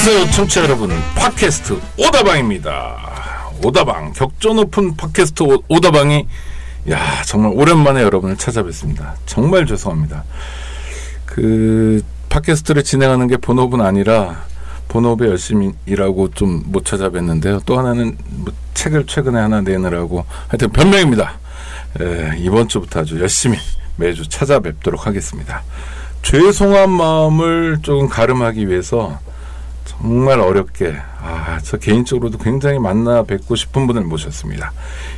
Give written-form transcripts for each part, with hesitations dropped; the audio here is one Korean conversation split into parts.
안녕하세요 청취자 여러분, 팟캐스트 오다방입니다. 오다방, 격조 높은 팟캐스트 오다방이 정말 오랜만에 여러분을 찾아뵙습니다. 정말 죄송합니다. 그 팟캐스트를 진행하는 게 본업은 아니라 본업에 열심히 일하고 좀 못 찾아뵀는데요. 또 하나는 뭐 책을 최근에 하나 내느라고 하여튼 변명입니다. 이번 주부터 아주 열심히 매주 찾아뵙도록 하겠습니다. 죄송한 마음을 조금 가름하기 위해서 정말 어렵게 저 개인적으로도 굉장히 만나 뵙고 싶은 분을 모셨습니다.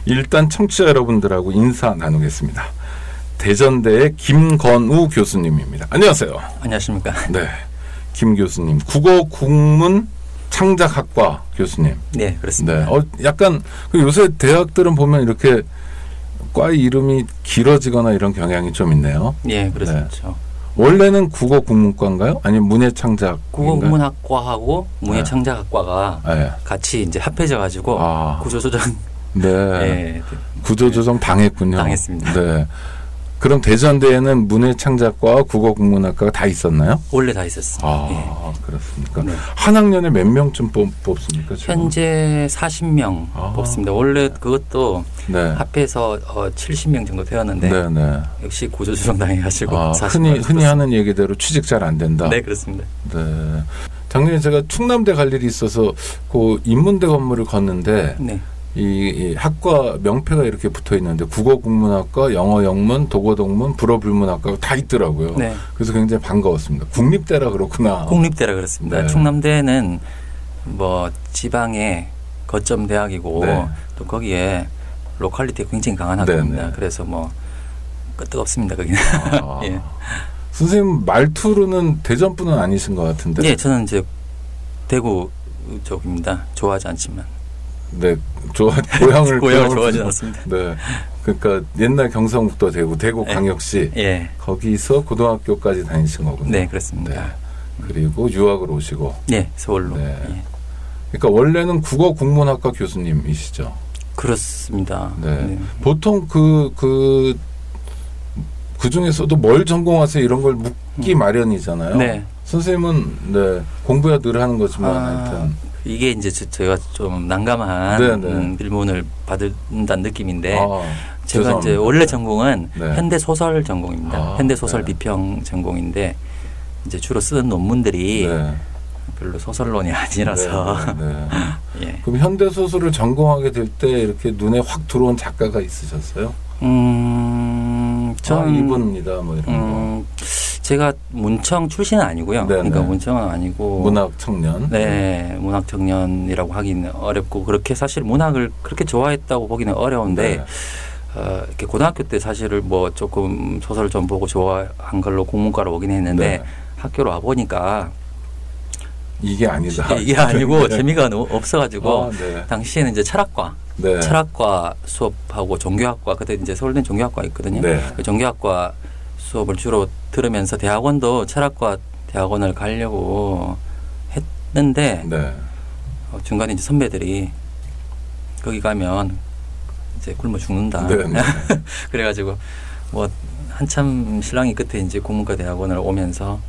일단 청취자 여러분들하고 인사 나누겠습니다. 대전대의 김건우 교수님입니다. 안녕하세요. 안녕하십니까. 네, 김 교수님, 국어국문 창작학과 교수님. 네, 그렇습니다. 네, 약간 요새 대학들은 보면 이렇게 과 이름이 길어지거나 이런 경향이 좀 있네요. 네, 그렇죠. 네. 원래는 국어국문과인가요? 아니면 문예창작? 국어국문학과하고 문예창작학과가 같이 이제 합해져 가지고 구조조정. 네. 구조조정 당했군요. 당했습니다. 네. 그럼 대전대에는 문예창작과와 국어국문학과가 다 있었나요? 원래 다 있었습니다. 그렇습니까? 네. 한 학년에 몇 명쯤 뽑습니까? 지금? 현재 40명 뽑습니다. 원래 그것도 합해서 70명 정도 되었는데 역시 구조조정 당해가지고 흔히 하는 얘기대로 취직 잘 안 된다. 네, 그렇습니다. 네. 작년에 제가 충남대 갈 일이 있어서 그 인문대 건물을 걷는데 이 학과 명패가 이렇게 붙어 있는데 국어국문학과, 영어영문, 독어동문, 불어불문학과가 다 있더라고요. 네. 그래서 굉장히 반가웠습니다. 국립대라 그렇구나. 국립대라 그렇습니다. 네. 충남대는 뭐 지방의 거점 대학이고 또 거기에 로컬리티가 굉장히 강한 학교입니다. 그래서 뭐 끄떡없습니다. 거기는. 예. 선생님 말투로는 대전 분은 아니신 것 같은데. 네, 저는 이제 대구 쪽입니다. 좋아하지 않지만. 네, 고향을 좋아하지 않습니다. 네, 그러니까 옛날 경상북도 대구 광역시 거기서 고등학교까지 다니신 거군요. 네, 그렇습니다. 네. 그리고 유학을 오시고. 네, 서울로. 네. 그러니까 원래는 국어국문학과 교수님이시죠. 그렇습니다. 네. 보통 그 중에서도 뭘 전공하세요 이런 걸 묻기 마련이잖아요. 네. 선생님은 공부야 늘 하는 거지만 하여튼. 이게 이제 제가 좀 난감한 질문을 받는다는 느낌인데 제가 죄송합니다. 이제 원래 전공은 현대 소설 전공입니다. 현대 소설 비평 전공인데 이제 주로 쓰는 논문들이 별로 소설론이 아니라서. 예. 그럼 현대 소설을 전공하게 될 때 이렇게 눈에 확 들어온 작가가 있으셨어요? 전 이분입니다. 뭐 이런 거. 제가 문청 출신은 아니고요. 그러니까 문청은 아니고 문학 청년. 네, 문학 청년이라고 하기는 어렵고 그렇게 사실 문학을 그렇게 좋아했다고 보기는 어려운데 이렇게 고등학교 때 사실을 뭐 조금 소설을 좀 보고 좋아한 걸로 국문과로 오긴 했는데 학교로 와 보니까 이게 아니다. 이게 아니고 재미가 너무 없어가지고 당시에는 이제 철학과 수업하고 종교학과 그때 이제 서울대 종교학과 있거든요. 그 종교학과 수업을 주로 들으면서 대학원도 철학과 대학원을 가려고 했는데 중간에 이제 선배들이 거기 가면 이제 굶어 죽는다. 그래가지고 뭐 한참 신랑이 끝에 이제 국문과 대학원을 오면서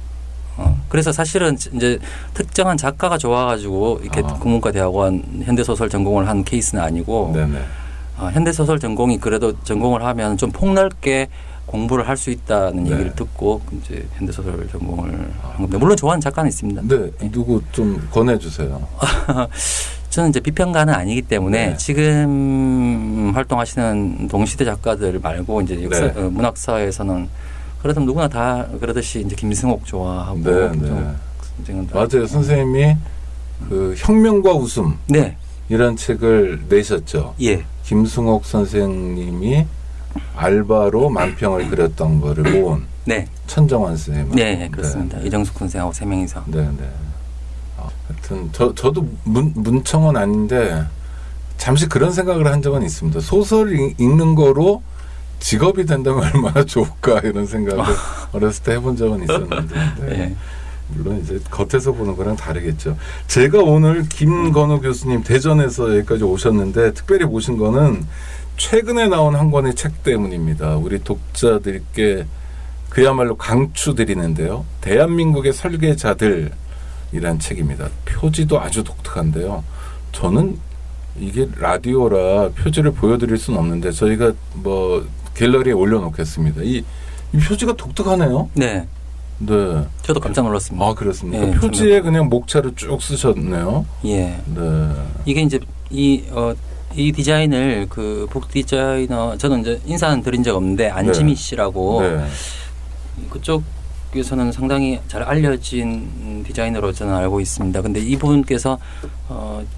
그래서 사실은 이제 특정한 작가가 좋아가지고 이렇게 국문과 대학원 현대소설 전공을 한 케이스는 아니고 현대소설 전공이 그래도 전공을 하면 좀 폭넓게 공부를 할 수 있다는 얘기를 듣고 이제 현대소설 전공을 한 겁니다. 물론 좋아하는 작가는 있습니다. 누구 좀 권해주세요. 저는 이제 비평가는 아니기 때문에 지금 활동하시는 동시대 작가들 말고 이제 문학사에서는 그래도 누구나 다 그러듯이 이제 김승옥 좋아하고. 맞아요. 선생님이 그 혁명과 웃음 이런 책을 내셨죠. 김승옥 선생님이 알바로 만평을 그렸던 거를 모은 천정환 선생님. 네, 그렇습니다. 이정숙 선생하고 3명이서. 하여튼 저도 문청은 아닌데 잠시 그런 생각을 한 적은 있습니다. 소설 읽는 거로 직업이 된다면 얼마나 좋을까 이런 생각을 어렸을 때 해본 적은 있었는데 물론 이제 겉에서 보는 거랑 다르겠죠. 제가 오늘 김건우 교수님 대전에서 여기까지 오셨는데 특별히 모신 거는 최근에 나온 한 권의 책 때문입니다. 우리 독자들께 그야말로 강추드리는데요. 대한민국의 설계자들 이란 책입니다. 표지도 아주 독특한데요. 저는 이게 라디오라 표지를 보여드릴 수는 없는데 저희가 뭐 갤러리에 올려놓겠습니다. 이 표지가 독특하네요. 네. 네. 저도 깜짝 놀랐습니다. 아, 그렇습니까? 네, 표지에 그냥 목차를 쭉 쓰셨네요. 예. 네. 이게 이제 이 디자인을 그 북 디자이너 저는 이제 인사는 드린 적 없는데 안지미 씨라고 그쪽에서는 상당히 잘 알려진 디자이너로 저는 알고 있습니다. 근데 이분께서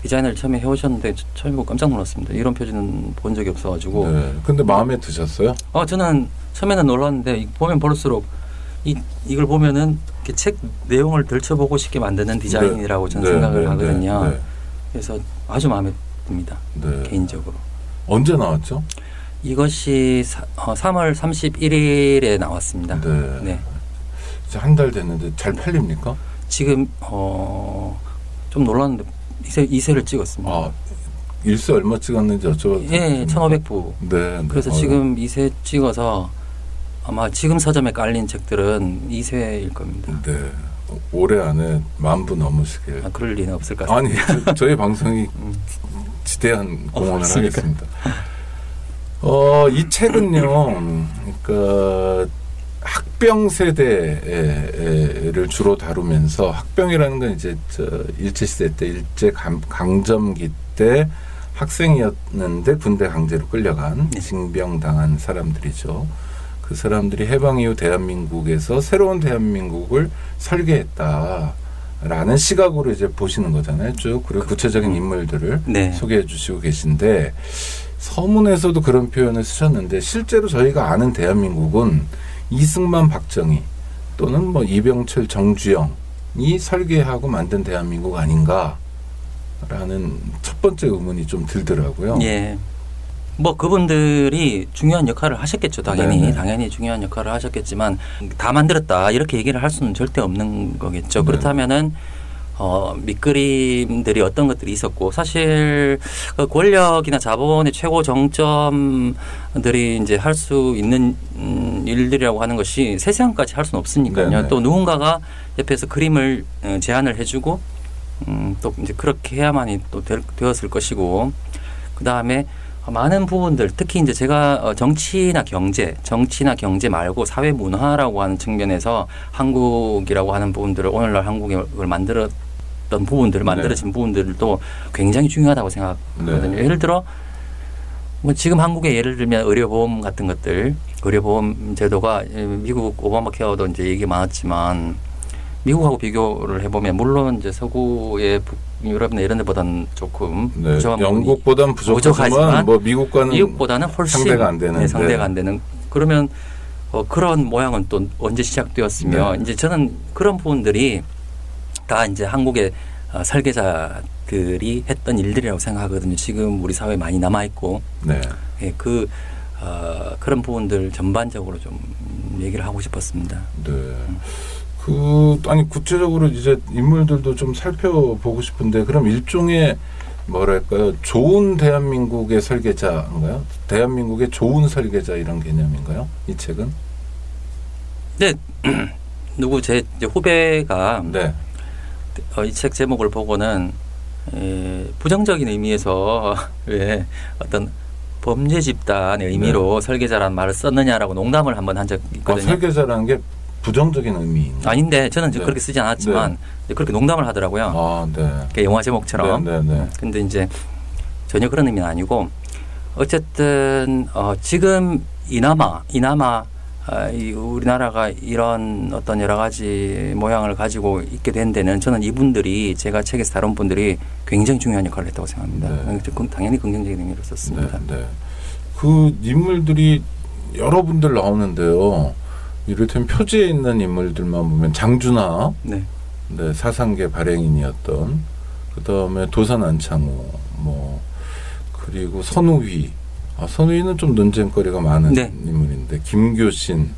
디자인을 처음에 해오셨는데 처음에 보고 깜짝 놀랐습니다. 이런 표지는 본 적이 없어가지고. 네. 근데 마음에 드셨어요? 저는 처음에는 놀랐는데 보면 볼수록 이걸 보면은 이렇게 책 내용을 들춰보고 싶게 만드는 디자인이라고 저는 생각을 하거든요. 그래서 아주 마음에 듭니다. 개인적으로. 언제 나왔죠? 이것이 3월 31일에 나왔습니다. 네. 이제 한 달 됐는데 잘 팔립니까? 지금 좀 놀랐는데 2세를 찍었습니다. 아, 1세 얼마 찍었는지 여쭤봐도 예, 1,500부. 네. 그래서 지금 2세 찍어서 아마 지금 서점에 깔린 책들은 2세일 겁니다. 네. 올해 안에 10,000부 넘으시길. 그럴 리는 없을 것 같습니다. 아니, 저희 방송이 지대한 공헌을 하겠습니다. 이 책은요, 그러니까 학병 세대를 주로 다루면서 학병이라는 건 이제 일제시대 때 일제 강점기 때 학생이었는데 군대 강제로 끌려간 징병당한 사람들이죠. 그 사람들이 해방 이후 대한민국에서 새로운 대한민국을 설계했다라는 시각으로 이제 보시는 거잖아요. 쭉 그리고 구체적인 인물들을 소개해 주시고 계신데 서문에서도 그런 표현을 쓰셨는데 실제로 저희가 아는 대한민국은 이승만, 박정희 또는 뭐 이병철, 정주영이 설계하고 만든 대한민국 아닌가라는 첫 번째 의문이 좀 들더라고요. 예. 뭐 그분들이 중요한 역할을 하셨겠죠. 당연히 중요한 역할을 하셨겠지만 다 만들었다 이렇게 얘기를 할 수는 절대 없는 거겠죠. 그렇다면은 밑그림들이 어떤 것들이 있었고 사실 그 권력이나 자본의 최고 정점들이 이제 할 수 있는 일들이라고 하는 것이 세세함까지 할 수는 없으니까요. 또 누군가가 옆에서 그림을 제안을 해주고 또 이제 그렇게 해야만이 또 되었을 것이고 그 다음에 많은 부분들 특히 이제 제가 정치나 경제 말고 사회 문화라고 하는 측면에서 한국이라고 하는 부분들을 오늘날 한국을 만들었던 부분들 만들어진 부분들도 굉장히 중요하다고 생각하거든요. 예를 들어 뭐 지금 한국의 예를 들면 의료보험 같은 것들 의료보험 제도가 미국 오바마 케어도 이제 얘기 많았지만 미국하고 비교를 해보면 물론 이제 서구의 유럽이나 이런 데보다는 조금 영국보다는 부족하지만 뭐 미국보다는 훨씬 상대가 안 되는 상대가 안 되는 그러면 그런 모양은 또 언제 시작되었으며 이제 저는 그런 부분들이 다 이제 한국의 설계자들이 했던 일들이라고 생각하거든요. 지금 우리 사회에 많이 남아 있고 그런 부분들 전반적으로 좀 얘기를 하고 싶었습니다. 네. 아니 구체적으로 이제 인물들도 좀 살펴보고 싶은데 그럼 일종의 뭐랄까요 좋은 대한민국의 설계자인가요? 대한민국의 좋은 설계자 이런 개념인가요? 이 책은? 네, 누구 제 후배가 이 책 제목을 보고는 부정적인 의미에서 왜 어떤 범죄 집단의 의미로 설계자라는 말을 썼느냐라고 농담을 한번 한 적이 있거든요. 설계자라는 게 부정적인 의미 아닌데 저는 그렇게 쓰지 않았지만 그렇게 농담을 하더라고요. 영화 제목처럼. 근데 이제 전혀 그런 의미는 아니고 어쨌든 지금 이나마 우리나라가 이런 어떤 여러 가지 모양을 가지고 있게 된 데는 저는 이분들이 제가 책에서 다룬 분들이 굉장히 중요한 역할을 했다고 생각합니다. 당연히 긍정적인 의미로 썼습니다. 그 인물들이 여러 분들 나오는데요. 이를테면 표지에 있는 인물들만 보면 장준하, 사상계 발행인이었던, 그 다음에 도산 안창호, 그리고 선우휘. 선우휘는 좀 논쟁거리가 많은 인물인데, 김교신,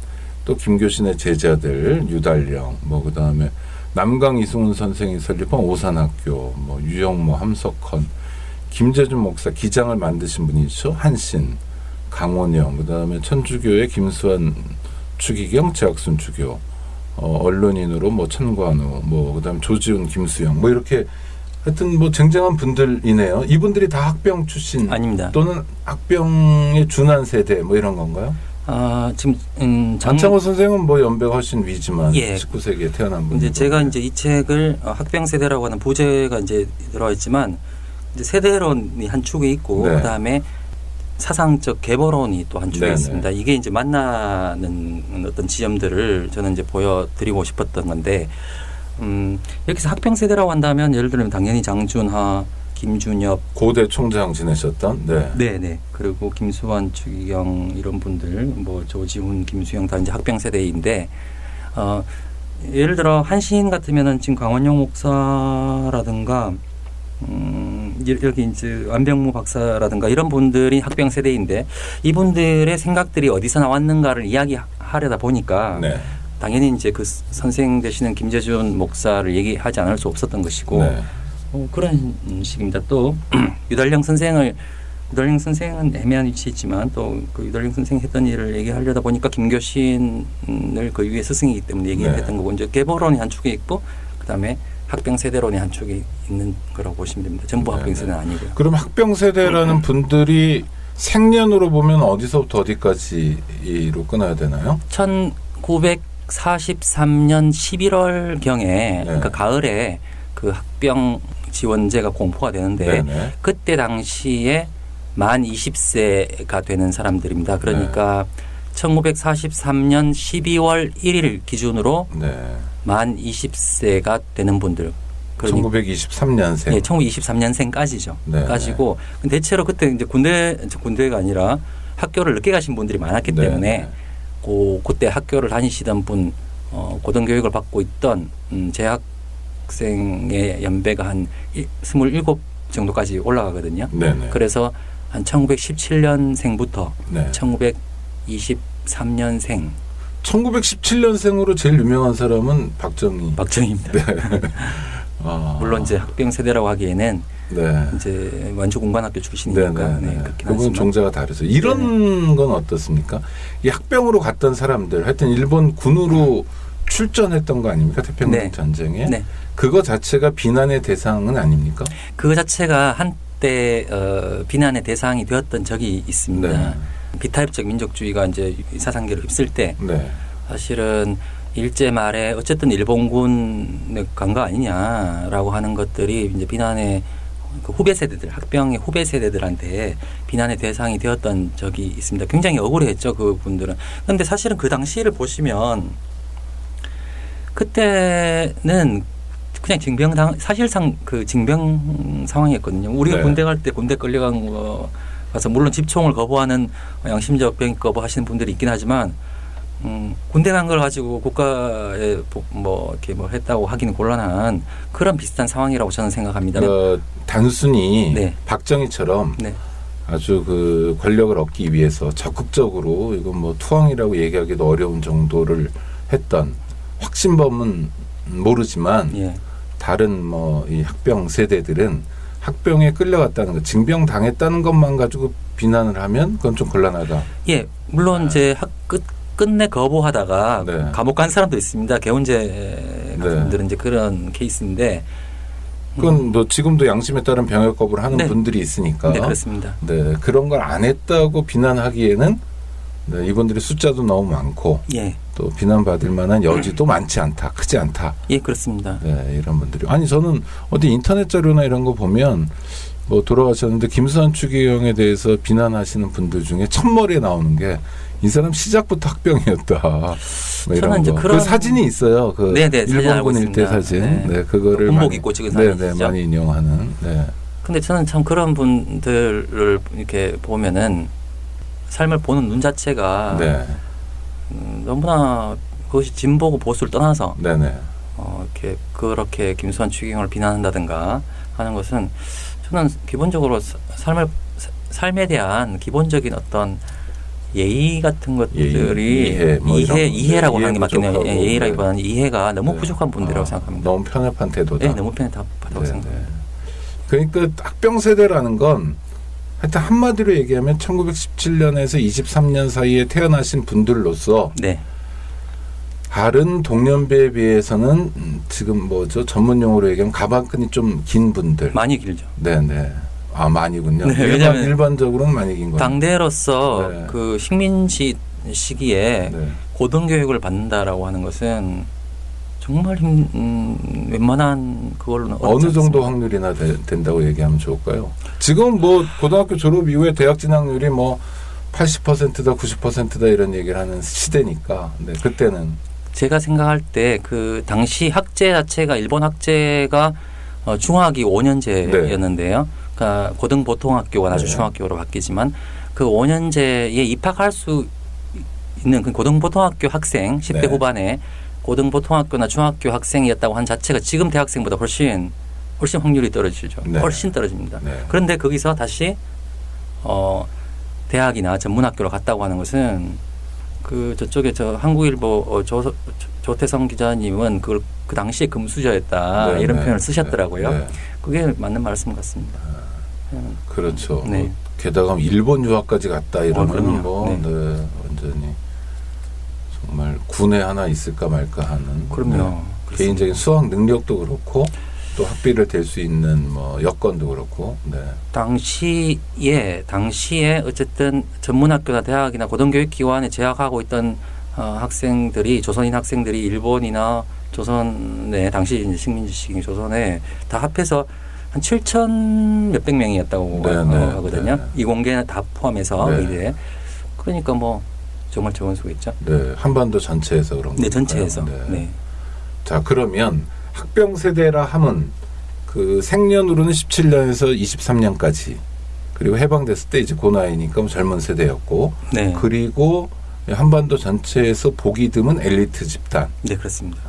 또 김교신의 제자들, 유달령, 그 다음에 남강 이승훈 선생이 설립한 오산학교, 유영모, 함석헌, 김재준 목사 기장을 만드신 분이죠. 한신, 강원영, 그 다음에 천주교의 김수환 추기경, 재학순 주교, 언론인으로 뭐 천관우, 뭐 그다음 조지훈, 김수영, 뭐 이렇게 하여튼 뭐 쟁쟁한 분들이네요. 이분들이 다 학병 출신 아닙니다. 또는 학병에 준한 세대 뭐 이런 건가요? 지금 안창호 선생은 뭐 연배가 훨씬 위지만 19세기에 태어난 분. 이제 제가 이제 이 책을 학병 세대라고 하는 부제가 이제 들어와 있지만 이제 세대론이 한 축에 있고 네. 그다음에 사상적 계보론이 또 한 축에 네네. 있습니다. 이게 이제 만나는 어떤 지점들을 저는 이제 보여드리고 싶었던 건데 여기서 학병 세대라고 한다면 예를 들면 당연히 장준하, 김준엽 고대 총장 지내셨던 네네 그리고 김수환, 추기경 이런 분들 뭐 조지훈, 김수영 다 이제 학병 세대인데 예를 들어 한신 같으면은 지금 강원영 목사라든가 여기 이제 안병무 박사라든가 이런 분들이 학병 세대인데 이분들의 생각들이 어디서 나왔는가를 이야기하려다 보니까 네. 당연히 이제 그 선생 되시는 김재준 목사를 얘기하지 않을 수 없었던 것이고 네. 그런 식입니다. 또 유달령 선생은 애매한 위치에 있지만 또 그 유달령 선생이 했던 일을 얘기하려다 보니까 김교신을 그 위에 스승이기 때문에 얘기했던 거고 이제 계보론이 한 축에 있고 그다음에 학병 세대론이 한 축에 있는 거라고 보시면 됩니다. 전부 학병 세대는 아니고요. 그럼 학병 세대라는 분들이 생년으로 보면 어디서부터 어디까지로 끊어야 되나요? 1943년 11월 경에 그러니까 가을에 그 학병 지원제가 공포가 되는데 그때 당시에 만 20세가 되는 사람들입니다. 그러니까 1943년 12월 1일 기준으로 만 20세가 되는 분들. 1923년생. 네, 1923년생까지죠. 까지고 대체로 그때 이제 군대가 아니라 학교를 늦게 가신 분들이 많았기 때문에 그때 학교를 다니시던 분, 고등교육을 받고 있던 재학생의 연배가 한 27 정도까지 올라가거든요. 그래서 한 1917년생부터 1923년생. 1917년생으로 제일 유명한 사람은 박정희입니다. 물론 이제 학병 세대라고 하기에는 이제 완주공관학교 출신이니까 그분 종자가 다르죠. 이런 건 어떻습니까? 이 학병으로 갔던 사람들, 하여튼 일본 군으로 출전했던 거 아닙니까? 태평양 전쟁에. 그거 자체가 비난의 대상은 아닙니까? 그거 자체가 한때 비난의 대상이 되었던 적이 있습니다. 비타협적 민족주의가 이제 사상계를 휩쓸 때 사실은 일제 말에 어쨌든 일본군에 간 거 아니냐라고 하는 것들이 이제 비난의 그 후배 세대들, 학병의 후배 세대들한테 비난의 대상이 되었던 적이 있습니다. 굉장히 억울했죠, 그분들은. 그런데 사실은 그 당시를 보시면 그때는 그냥 사실상 그 징병 상황이었거든요. 우리가 군대 갈 때 군대 끌려간 거 가서 물론 집총을 거부하는 양심적 병역 거부하시는 분들이 있긴 하지만 군대 간 걸 가지고 국가에 뭐 이렇게 뭐 했다고 하기는 곤란한 그런 비슷한 상황이라고 저는 생각합니다. 단순히 박정희처럼 아주 그 권력을 얻기 위해서 적극적으로 이건 뭐 투항이라고 얘기하기도 어려운 정도를 했던 확신범은 모르지만 다른 뭐 이 학병 세대들은 학병에 끌려갔다는 것, 징병 당했다는 것만 가지고 비난을 하면 그건 좀 곤란하다. 물론 이제 끝내 거부하다가 감옥 간 사람도 있습니다. 개운제 분들은 이제 그런 케이스인데. 그건 뭐 지금도 양심에 따른 병역 거부를 하는 분들이 있으니까. 그렇습니다. 그런 걸 안 했다고 비난하기에는 이분들의 숫자도 너무 많고 또 비난받을 만한 여지도 많지 않다, 크지 않다. 그렇습니다. 이런 분들이. 아니 저는 어디 인터넷 자료나 이런 거 보면 뭐 돌아가셨는데 김수환 추기경에 대해서 비난하시는 분들 중에 첫머리에 나오는 게 이 사람 시작부터 학병이었다. 뭐 이런 거. 그 사진이 있어요. 그 일본군 일대 사진. 그거를 군복 입고 찍은 사진이죠. 많이 인용하는. 근데 저는 참 그런 분들을 이렇게 보면은 삶을 보는 눈 자체가 너무나 그것이 진보고 보수를 떠나서 이렇게 그렇게 김수환 추기경을 비난한다든가 하는 것은 저는 기본적으로 삶에 대한 기본적인 어떤 예의 같은 것들이 이해라고 하는 게 맞겠네요. 예의라기보다는 이해가 너무 부족한 분들이라고 생각합니다. 너무 편협한 태도다. 너무 편협하다고 생각합니다. 그러니까 학병 세대라는 건 하여튼 한마디로 얘기하면 1917년에서 23년 사이에 태어나신 분들로서 다른 동년배에 비해서는 지금 뭐죠? 전문 용어로 얘기하면 가방끈이 좀 긴 분들. 많이 길죠. 네네. 아, 많이군요. 네, 일반적으로는 많이 긴 거예요. 당대로서 네. 그 식민지 시기에 네. 고등교육을 받는다라고 하는 것은 정말 웬만한 그걸로는 어느 정도 확률이나 된다고 얘기하면 좋을까요? 지금 뭐 고등학교 졸업 이후에 대학 진학률이 뭐 80%다 90%다 이런 얘기를 하는 시대니까 네, 그때는 제가 생각할 때 그 당시 학제 자체가 일본 학제가 중학이 5년제였는데요. 네. 그러니까 고등보통학교가 나중 중학교로 바뀌지만 그 5년제에 입학할 수 있는 그 고등보통학교 학생 10대 네. 후반에 고등보통학교나 중학교 학생이었다고 한 자체가 지금 대학생보다 훨씬 확률이 떨어지죠. 네. 훨씬 떨어집니다. 네. 그런데 거기서 다시 대학이나 전문학교로 갔다고 하는 것은 그 저쪽에 저 한국일보 조태성 기자님은 그걸 그 당시에 금수저였다 네, 이런 표현을 쓰셨더라고요. 네. 그게 맞는 말씀 같습니다. 그렇죠. 네. 게다가 일본 유학까지 갔다 이러면 뭐 네. 네, 완전히 정말 군에 하나 있을까 말까 하는. 그럼요. 네. 개인적인 수학 능력도 그렇고 또 학비를 댈 수 있는 뭐 여건도 그렇고. 네. 당시에 어쨌든 전문학교나 대학이나 고등교육기관에 재학하고 있던 학생들이 조선인 학생들이 일본이나 조선에 당시 이제 식민지 시기 조선에 다 합해서 한 7천 몇백 명이었다고 하거든요. 네. 이공계 다 포함해서 네. 의대. 그러니까 뭐 정말 좋은 수겠죠. 네, 한반도 전체에서 그런 네, 전체에서. 네. 네. 자, 그러면 학병 세대라 함은 그 생년으로는 17년에서 23년까지 그리고 해방됐을 때 이제 고나이니까 뭐 젊은 세대였고 네. 그리고 한반도 전체에서 보기 드문 엘리트 집단. 네, 그렇습니다.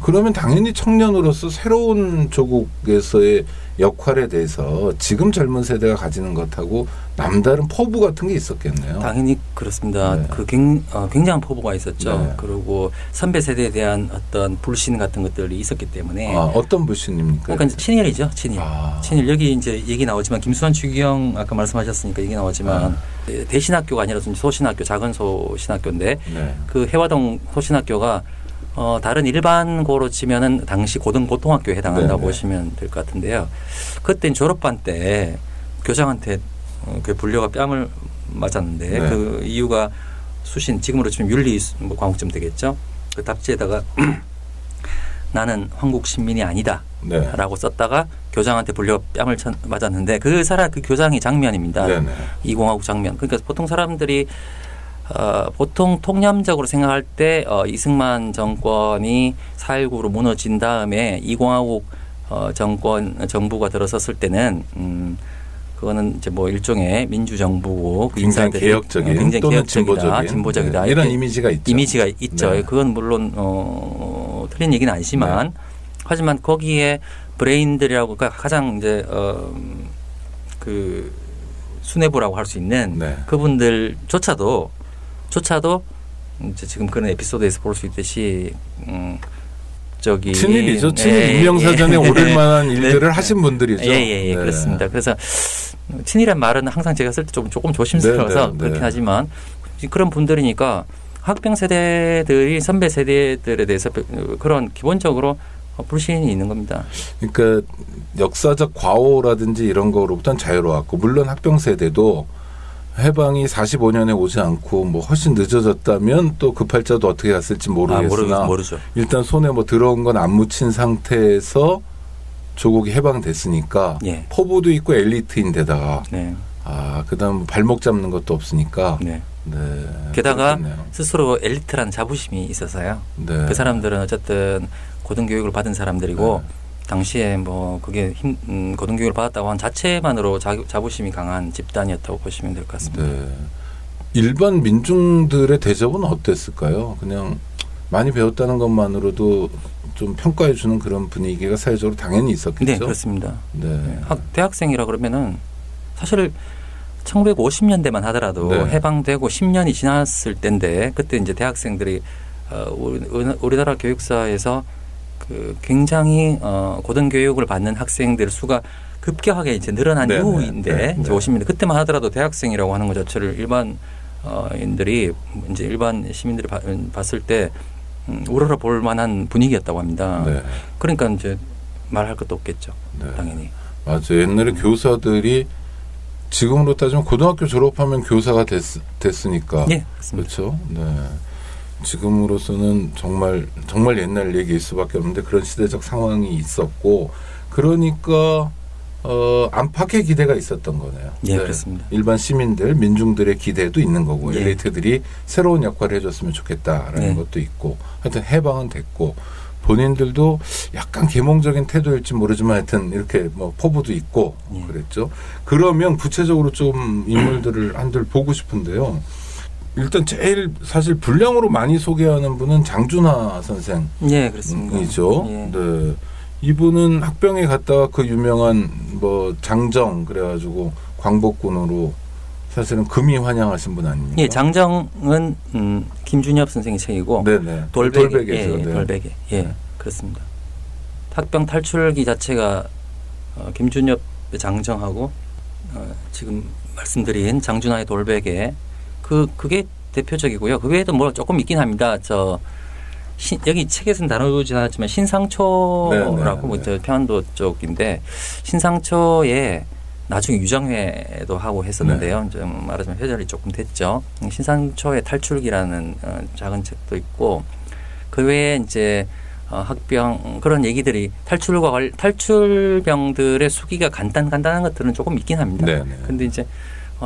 그러면 당연히 청년으로서 새로운 조국에서의 역할에 대해서 지금 젊은 세대가 가지는 것하고 남다른 포부 같은 게 있었겠네요. 당연히 그렇습니다. 네. 그 굉장한 포부가 있었죠. 네. 그리고 선배 세대에 대한 어떤 불신 같은 것들이 있었기 때문에. 어떤 불신입니까? 그러니까 친일이죠. 친일. 여기 이제 얘기 나오지만 김수환 추기경 아까 말씀하셨으니까 얘기 나오지만 대신학교가 아니라 소신학교, 작은 소신학교인데 네. 그 해화동 소신학교가 다른 일반고로 치면은 당시 고등보통학교에 해당한다고 네네. 보시면 될 것 같은데요. 그때는 졸업반 때 교장한테 그 불려가 뺨을 맞았는데 네. 그 이유가 수신 지금으로 치면 윤리 과목점 되겠죠. 그 답지에다가 나는 한국 시민이 아니다 네. 라고 썼다가 교장한테 불려 뺨을 맞았는데 그 교장이 장면입니다. 네네. 이공화국 장면. 그러니까 보통 사람들이 보통 통념적으로 생각할 때 이승만 정권이 4.19로 무너진 다음에 이공화국 정부가 들어섰을 때는 그거는 이제 뭐 일종의 민주정부고 굉장히 개혁적인 굉장히 또는 진보적이다 이런 이미지가 있죠. 네. 그건 물론 틀린 얘기는 아니지만 네. 하지만 거기에 브레인들이라고 가장 이제 그 수뇌부라고 할 수 있는 네. 그분들조차도 이제 지금 그런 에피소드에서 볼 수 있듯이 친일이죠. 친일 인명사전에 오를 만한 일들을 하신 분들이죠. 네. 그렇습니다. 그래서 친일이란 말은 항상 제가 쓸 때 조금 조심스러워서 그렇긴 하지만 그런 분들이니까 학병 세대들이 선배 세대들에 대해서 그런 기본적으로 불신이 있는 겁니다. 그러니까 역사적 과오라든지 이런 거로부터는 자유로웠고 물론 학병 세대도 해방이 45년에 오지 않고 뭐 훨씬 늦어졌다면 또 급할자도 어떻게 갔을지 모르겠으나 모르죠. 일단 손에 뭐 들어온 건 안 묻힌 상태에서 조국이 해방됐으니까 예. 포부도 있고 엘리트인데다가 네. 그다음 발목 잡는 것도 없으니까 네. 게다가 그렇겠네요. 스스로 엘리트라는 자부심이 있어서요. 네. 그 사람들은 어쨌든 고등교육을 받은 사람들이고 네. 당시에 뭐 그게 고등교육을 받았다고 한 자체만으로 자부심이 강한 집단이었다고 보시면 될 것 같습니다. 네. 일반 민중들의 대접은 어땠을까요? 그냥 많이 배웠다는 것만으로도 좀 평가해 주는 그런 분위기가 사회적으로 당연히 있었겠죠. 네, 그렇습니다. 네. 대학생이라 그러면은 사실 1950년대만 하더라도 네. 해방되고 10년이 지났을 때인데 그때 이제 대학생들이 우리나라 교육사에서 그 굉장히 고등교육을 받는 학생들 수가 급격하게 이제 늘어난 네, 이후인데 네, 이제 50년대 그때만 하더라도 대학생이라고 하는 것 자체를 일반 인들이 이제 일반 시민들이 봤을 때 우러러 볼 만한 분위기였다고 합니다. 네. 그러니까 이제 말할 것도 없겠죠. 네. 당연히. 맞아요. 옛날에 교사들이 지금으로 따지면 고등학교 졸업하면 교사가 됐으니까. 네, 그렇습니다. 그렇죠. 네. 지금으로서는 정말 옛날 얘기일 수밖에 없는데 그런 시대적 상황이 있었고 그러니까 안팎의 기대가 있었던 거네요. 네, 그렇습니다. 일반 시민들, 민중들의 기대도 있는 거고 엘리트들이 새로운 역할을 해줬으면 좋겠다라는 것도 있고 하여튼 해방은 됐고 본인들도 약간 계몽적인 태도일지 모르지만 하여튼 이렇게 뭐 포부도 있고 그랬죠. 그러면 구체적으로 좀 인물들을 한들 보고 싶은데요. 일단 제일 사실 분량으로 많이 소개하는 분은 장준하 선생이죠. 네, 그렇습니다. 네. 이분은 학병에 갔다가 그 유명한 뭐 장정 그래가지고 광복군으로 사실은 금이 환영하신 분 아닙니까? 예, 장정은 김준엽 선생의 책이고 네네. 돌베개죠. 예, 돌베개. 예, 네. 그렇습니다. 학병 탈출기 자체가 김준엽의 장정하고 지금 말씀드린 장준하의 돌베개 그게 대표적이고요. 그 외에도 뭐 조금 있긴 합니다. 여기 책에서는 다루지 않았지만 신상초라고 뭐 평안도 쪽인데 신상초에 나중에 유정회도 하고 했었는데요. 좀 말하자면 회절이 조금 됐죠. 신상초의 탈출기라는 작은 책도 있고 그 외에 이제 학병 그런 얘기들이 탈출병들의 수기가 간단한 것들은 조금 있긴 합니다. 그런데 이제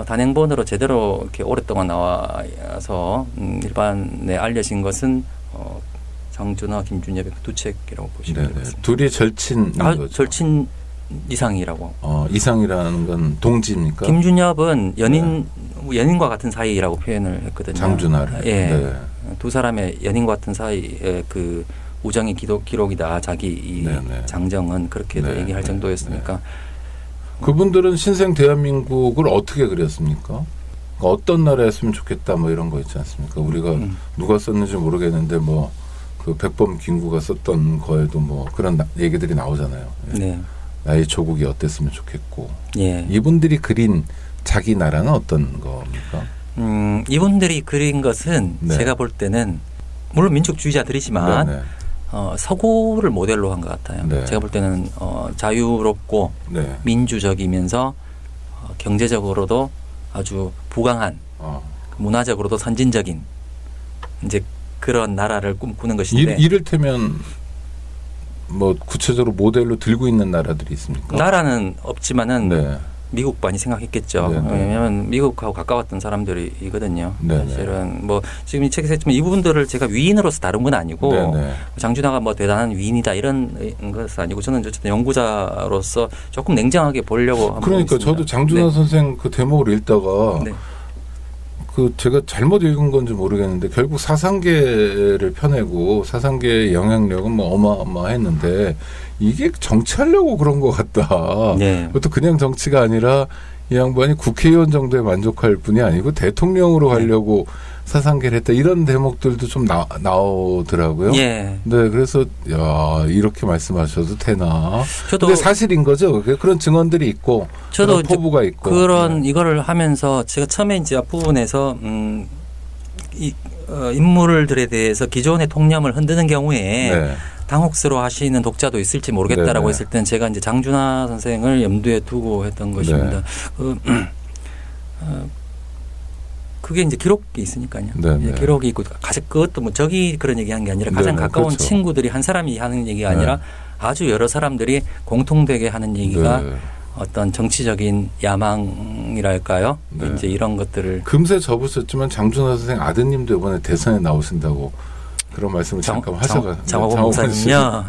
단행본으로 제대로 이렇게 오랫동안 나와서 일반에 알려진 것은 장준하, 김준엽의 두 책이라고 보시면 되겠습니다. 둘이 절친 거죠? 절친 이상이라고. 이상이라는 건 동지입니까? 김준엽은 연인과 같은 사이라고 표현을 했거든요. 장준하를. 예. 네. 두 사람의 연인과 같은 사이의 그 우정의 기록이다. 자기 장정은 그렇게도 얘기할 정도였으니까. 그분들은 신생 대한민국을 어떻게 그렸습니까? 어떤 나라였으면 좋겠다 뭐 이런 거 있지 않습니까? 우리가 누가 썼는지 모르겠는데 뭐 그 백범 김구가 썼던 거에도 뭐 그런 얘기들이 나오잖아요. 네. 나의 조국이 어땠으면 좋겠고. 이분들이 그린 자기 나라는 어떤 겁니까? 이분들이 그린 것은 제가 볼 때는 물론 민족주의자들이지만 서구를 모델로 한 것 같아요. 제가 볼 때는 자유롭고 민주적이면서 경제적으로도 아주 부강한 문화적으로도 선진적인 이제 그런 나라를 꿈꾸는 것인데 이를테면 뭐 구체적으로 모델로 들고 있는 나라들이 있습니까? 나라는 없지만은 미국 많이 생각했겠죠. 왜냐하면 미국하고 가까웠던 사람들이거든요. 사실은 뭐 지금 이 책에서 했지만 이 부분들을 제가 위인으로서 다룬 건 아니고 장준하가 뭐 대단한 위인이다 이런 것은 아니고 저는 어쨌든 연구자로서 조금 냉정하게 보려고 합니다. 그러니까 저도 장준하 선생 그 대목을 읽다가 그 제가 잘못 읽은 건지 모르겠는데 결국 사상계를 펴내고 사상계의 영향력은 뭐 어마어마했는데 이게 정치하려고 그런 것 같다. 그것도 그냥 정치가 아니라 이 양반이 국회의원 정도에 만족할 분이 아니고 대통령으로 가려고 사상계를 했다. 이런 대목들도 좀 나오더라고요. 그래서 야 이렇게 말씀하셔도 되나. 근데 사실인 거죠. 그런 증언들이 있고 저도 그런 포부가 있고. 그런 이거를 하면서 제가 처음에 이제 앞부분에서 인물들에 대해서 기존의 통념을 흔드는 경우에 당혹스러워 하시는 독자도 있을지 모르겠다라고 했을 때는 제가 이제 장준하 선생을 염두에 두고 했던 것입니다. 그게 이제 기록이 있으니까요. 기록이 있고 그것도 뭐 적이 그런 얘기한 게 아니라 가장 가까운 친구들이 한 사람이 하는 얘기가 아니라 아주 여러 사람들이 공통되게 하는 얘기가 어떤 정치적인 야망이랄까요? 이제 이런 것들을 금세 접으셨지만 장준하 선생 아드님도 이번에 대선에 나오신다고 그런 말씀을 잠깐 하셔가지고 장화범 목사님요.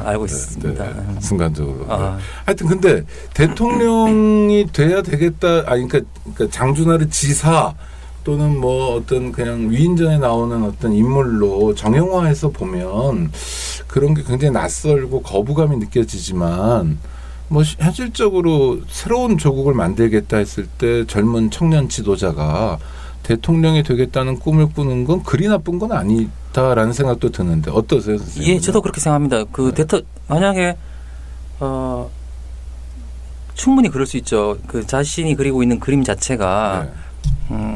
알고 있습니다. 순간적으로. 하여튼 근데 대통령이 돼야 되겠다. 그러니까 장준하를 지사 또는 뭐 어떤 그냥 위인전에 나오는 어떤 인물로 정형화해서 보면 그런 게 굉장히 낯설고 거부감이 느껴지지만 뭐 현실적으로 새로운 조국을 만들겠다 했을 때 젊은 청년 지도자가 대통령이 되겠다는 꿈을 꾸는 건 그리 나쁜 건 아니다라는 생각도 드는데 어떠세요, 선생님? 저도 그렇게 생각합니다. 만약에 충분히 그럴 수 있죠. 그 자신이 그리고 있는 그림 자체가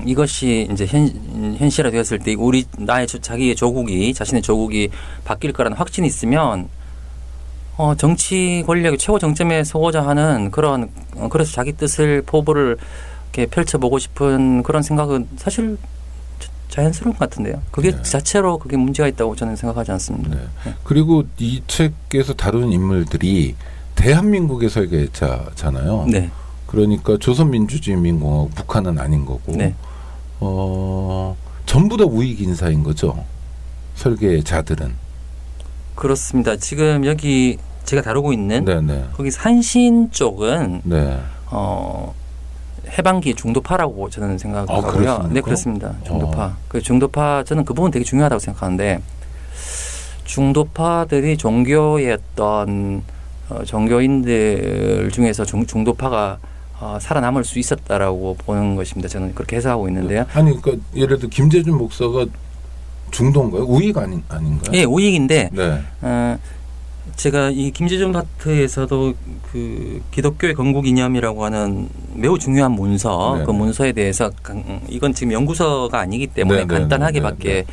이것이 이제 현실화 되었을 때 자기의 조국이 자신의 조국이 바뀔 거라는 확신이 있으면 정치 권력의 최고 정점에 서고자 하는 그래서 자기 뜻을 포부를 이렇게 펼쳐보고 싶은 그런 생각은 사실 자연스러운 것 같은데요. 그게 네. 자체로 그게 문제가 있다고 저는 생각하지 않습니다. 네. 네. 그리고 이 책에서 다루는 인물들이 대한민국의 설계자잖아요. 네. 그러니까 조선민주주의인민공화국 북한은 아닌 거고 네. 전부 다 우익 인사인 거죠. 설계자들은. 그렇습니다. 지금 여기 제가 다루고 있는 네네. 거기 산신 쪽은 네. 해방기 중도파라고 저는 생각하고요. 네, 그렇습니다. 중도파. 그 중도파 저는 그 부분 되게 중요하다고 생각하는데 중도파들이 종교의 어떤 종교인들 중에서 중도파가 살아남을 수 있었다라고 보는 것입니다. 저는 그렇게 해석하고 있는데요. 아니, 그러니까 예를 들어 김재준 목사가 중도인가요? 우익 아닌가요? 네, 우익인데 네. 제가 이 김재준 파트에서도 그 기독교의 건국 이념이라고 하는 매우 중요한 문서, 네네. 그 문서에 대해서 이건 지금 연구서가 아니기 때문에 네네. 간단하게밖에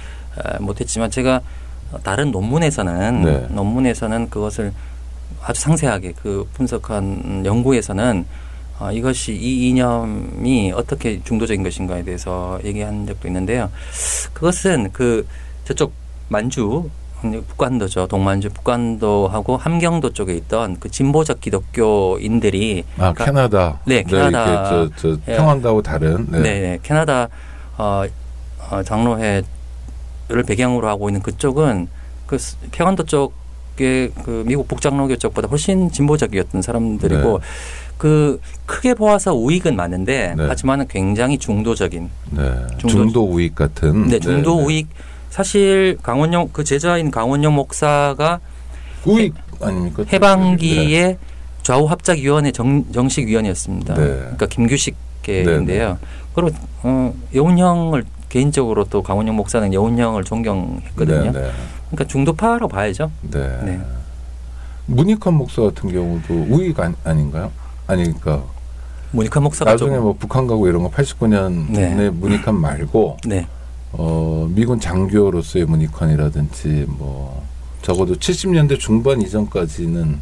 못했지만 제가 다른 논문에서는 그것을 아주 상세하게 그 분석한 연구에서는 이것이 이 이념이 어떻게 중도적인 것인가에 대해서 얘기한 적도 있는데요. 그것은 그 저쪽 만주 북간도죠. 동만주 북간도하고 함경도 쪽에 있던 그 진보적 기독교인들이 그러니까 캐나다. 네, 캐나다. 저 평안도하고 다른. 네, 네 캐나다 장로회를 배경으로 하고 있는 그쪽은 그 평안도 쪽의 그 미국 북장로교 쪽보다 훨씬 진보적이었던 사람들이고 네. 그 크게 보아서 우익은 많은데 네. 하지만 굉장히 중도적인 중도 우익 같은 네, 중도 우익. 사실 강원영 그 제자인 강원영 목사가 우익 아닙니까? 해방기의 네. 좌우 합작위원회 정식 위원이었습니다. 네. 그러니까 김규식계인데요. 네. 그리고 여운형을 개인적으로 또 강원영 목사는 여운형을 존경했거든요. 네. 네. 그러니까 중도파라고 봐야죠. 네. 네. 문익환 목사 같은 경우도 우익 아닌가요? 아니 그러니까 문익환 목사가 나중에 뭐 북한 가고 이런 거 89년에 네. 문익환 말고. 네. 미군 장교로서의 문익환이라든지 뭐 적어도 70년대 중반 이전까지는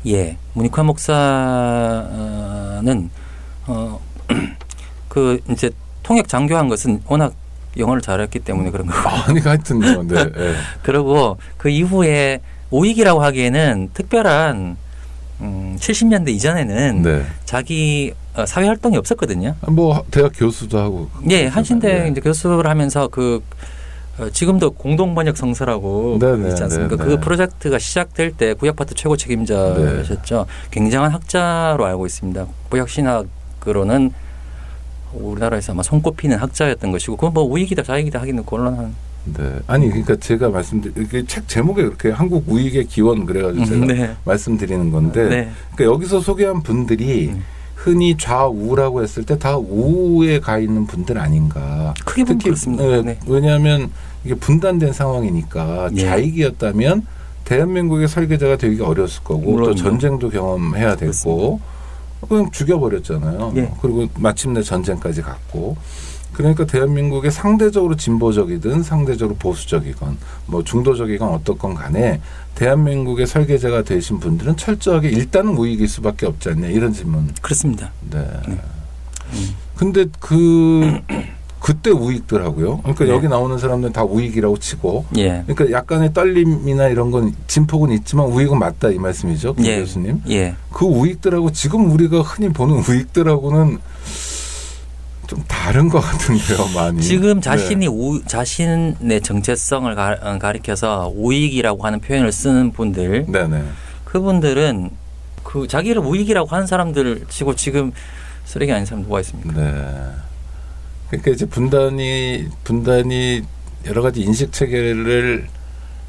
예 문익환 목사는 그 이제 통역 장교한 것은 워낙 영어를 잘했기 때문에 그런 거고 아니 하여튼 네. 네. 그리고 그 이후에 우익이라고 하기에는 특별한 70년대 이전에는 네. 자기 사회 활동이 없었거든요. 뭐 대학 교수도 하고. 예, 한신대 네. 이제 교수를 하면서 그 지금도 공동 번역 성서라고 네네, 있지 않습니까? 네네. 그 프로젝트가 시작될 때 구약파트 최고 책임자셨죠. 네. 굉장한 학자로 알고 있습니다. 구약 신학으로는 우리나라에서 아마 손꼽히는 학자였던 것이고, 그건 뭐 우익이다 좌익이다 하기는 곤란한. 네, 아니 그러니까 제가 말씀드린 책 제목에 그렇게 한국 우익의 기원 그래가지고 제가 네. 말씀드리는 건데, 네. 그러니까 여기서 소개한 분들이 흔히 좌우라고 했을 때 다 우에 가 있는 분들 아닌가. 크게 보면 그렇습니다. 네. 왜냐하면 이게 분단된 상황이니까 예. 좌익이었다면 대한민국의 설계자가 되기가 어려웠을 거고 물론요. 또 전쟁도 경험해야 됐고 그냥 죽여버렸잖아요. 예. 그리고 마침내 전쟁까지 갔고. 그러니까 대한민국의 상대적으로 진보적이든 상대적으로 보수적이건 뭐 중도적이건 어떻건 간에 대한민국의 설계자가 되신 분들은 철저하게 일단은 우익일 수밖에 없지 않냐 이런 질문. 그렇습니다. 네. 근데 그때 우익더라고요. 그러니까 네. 여기 나오는 사람들은 다 우익이라고 치고. 예. 그러니까 약간의 떨림이나 이런 건 진폭은 있지만 우익은 맞다 이 말씀이죠, 김 예. 교수님. 예. 그 우익들하고 지금 우리가 흔히 보는 우익들하고는 좀 다른 것 같은데요, 많이. 지금 자신이 네. 자신의 정체성을 가리켜서 우익이라고 하는 표현을 쓰는 분들, 네네. 그분들은 그 자기를 우익이라고 하는 사람들 치고 지금 쓰레기 아닌 사람 누가 있습니까? 네. 그러니까 이제 분단이 여러 가지 인식 체계를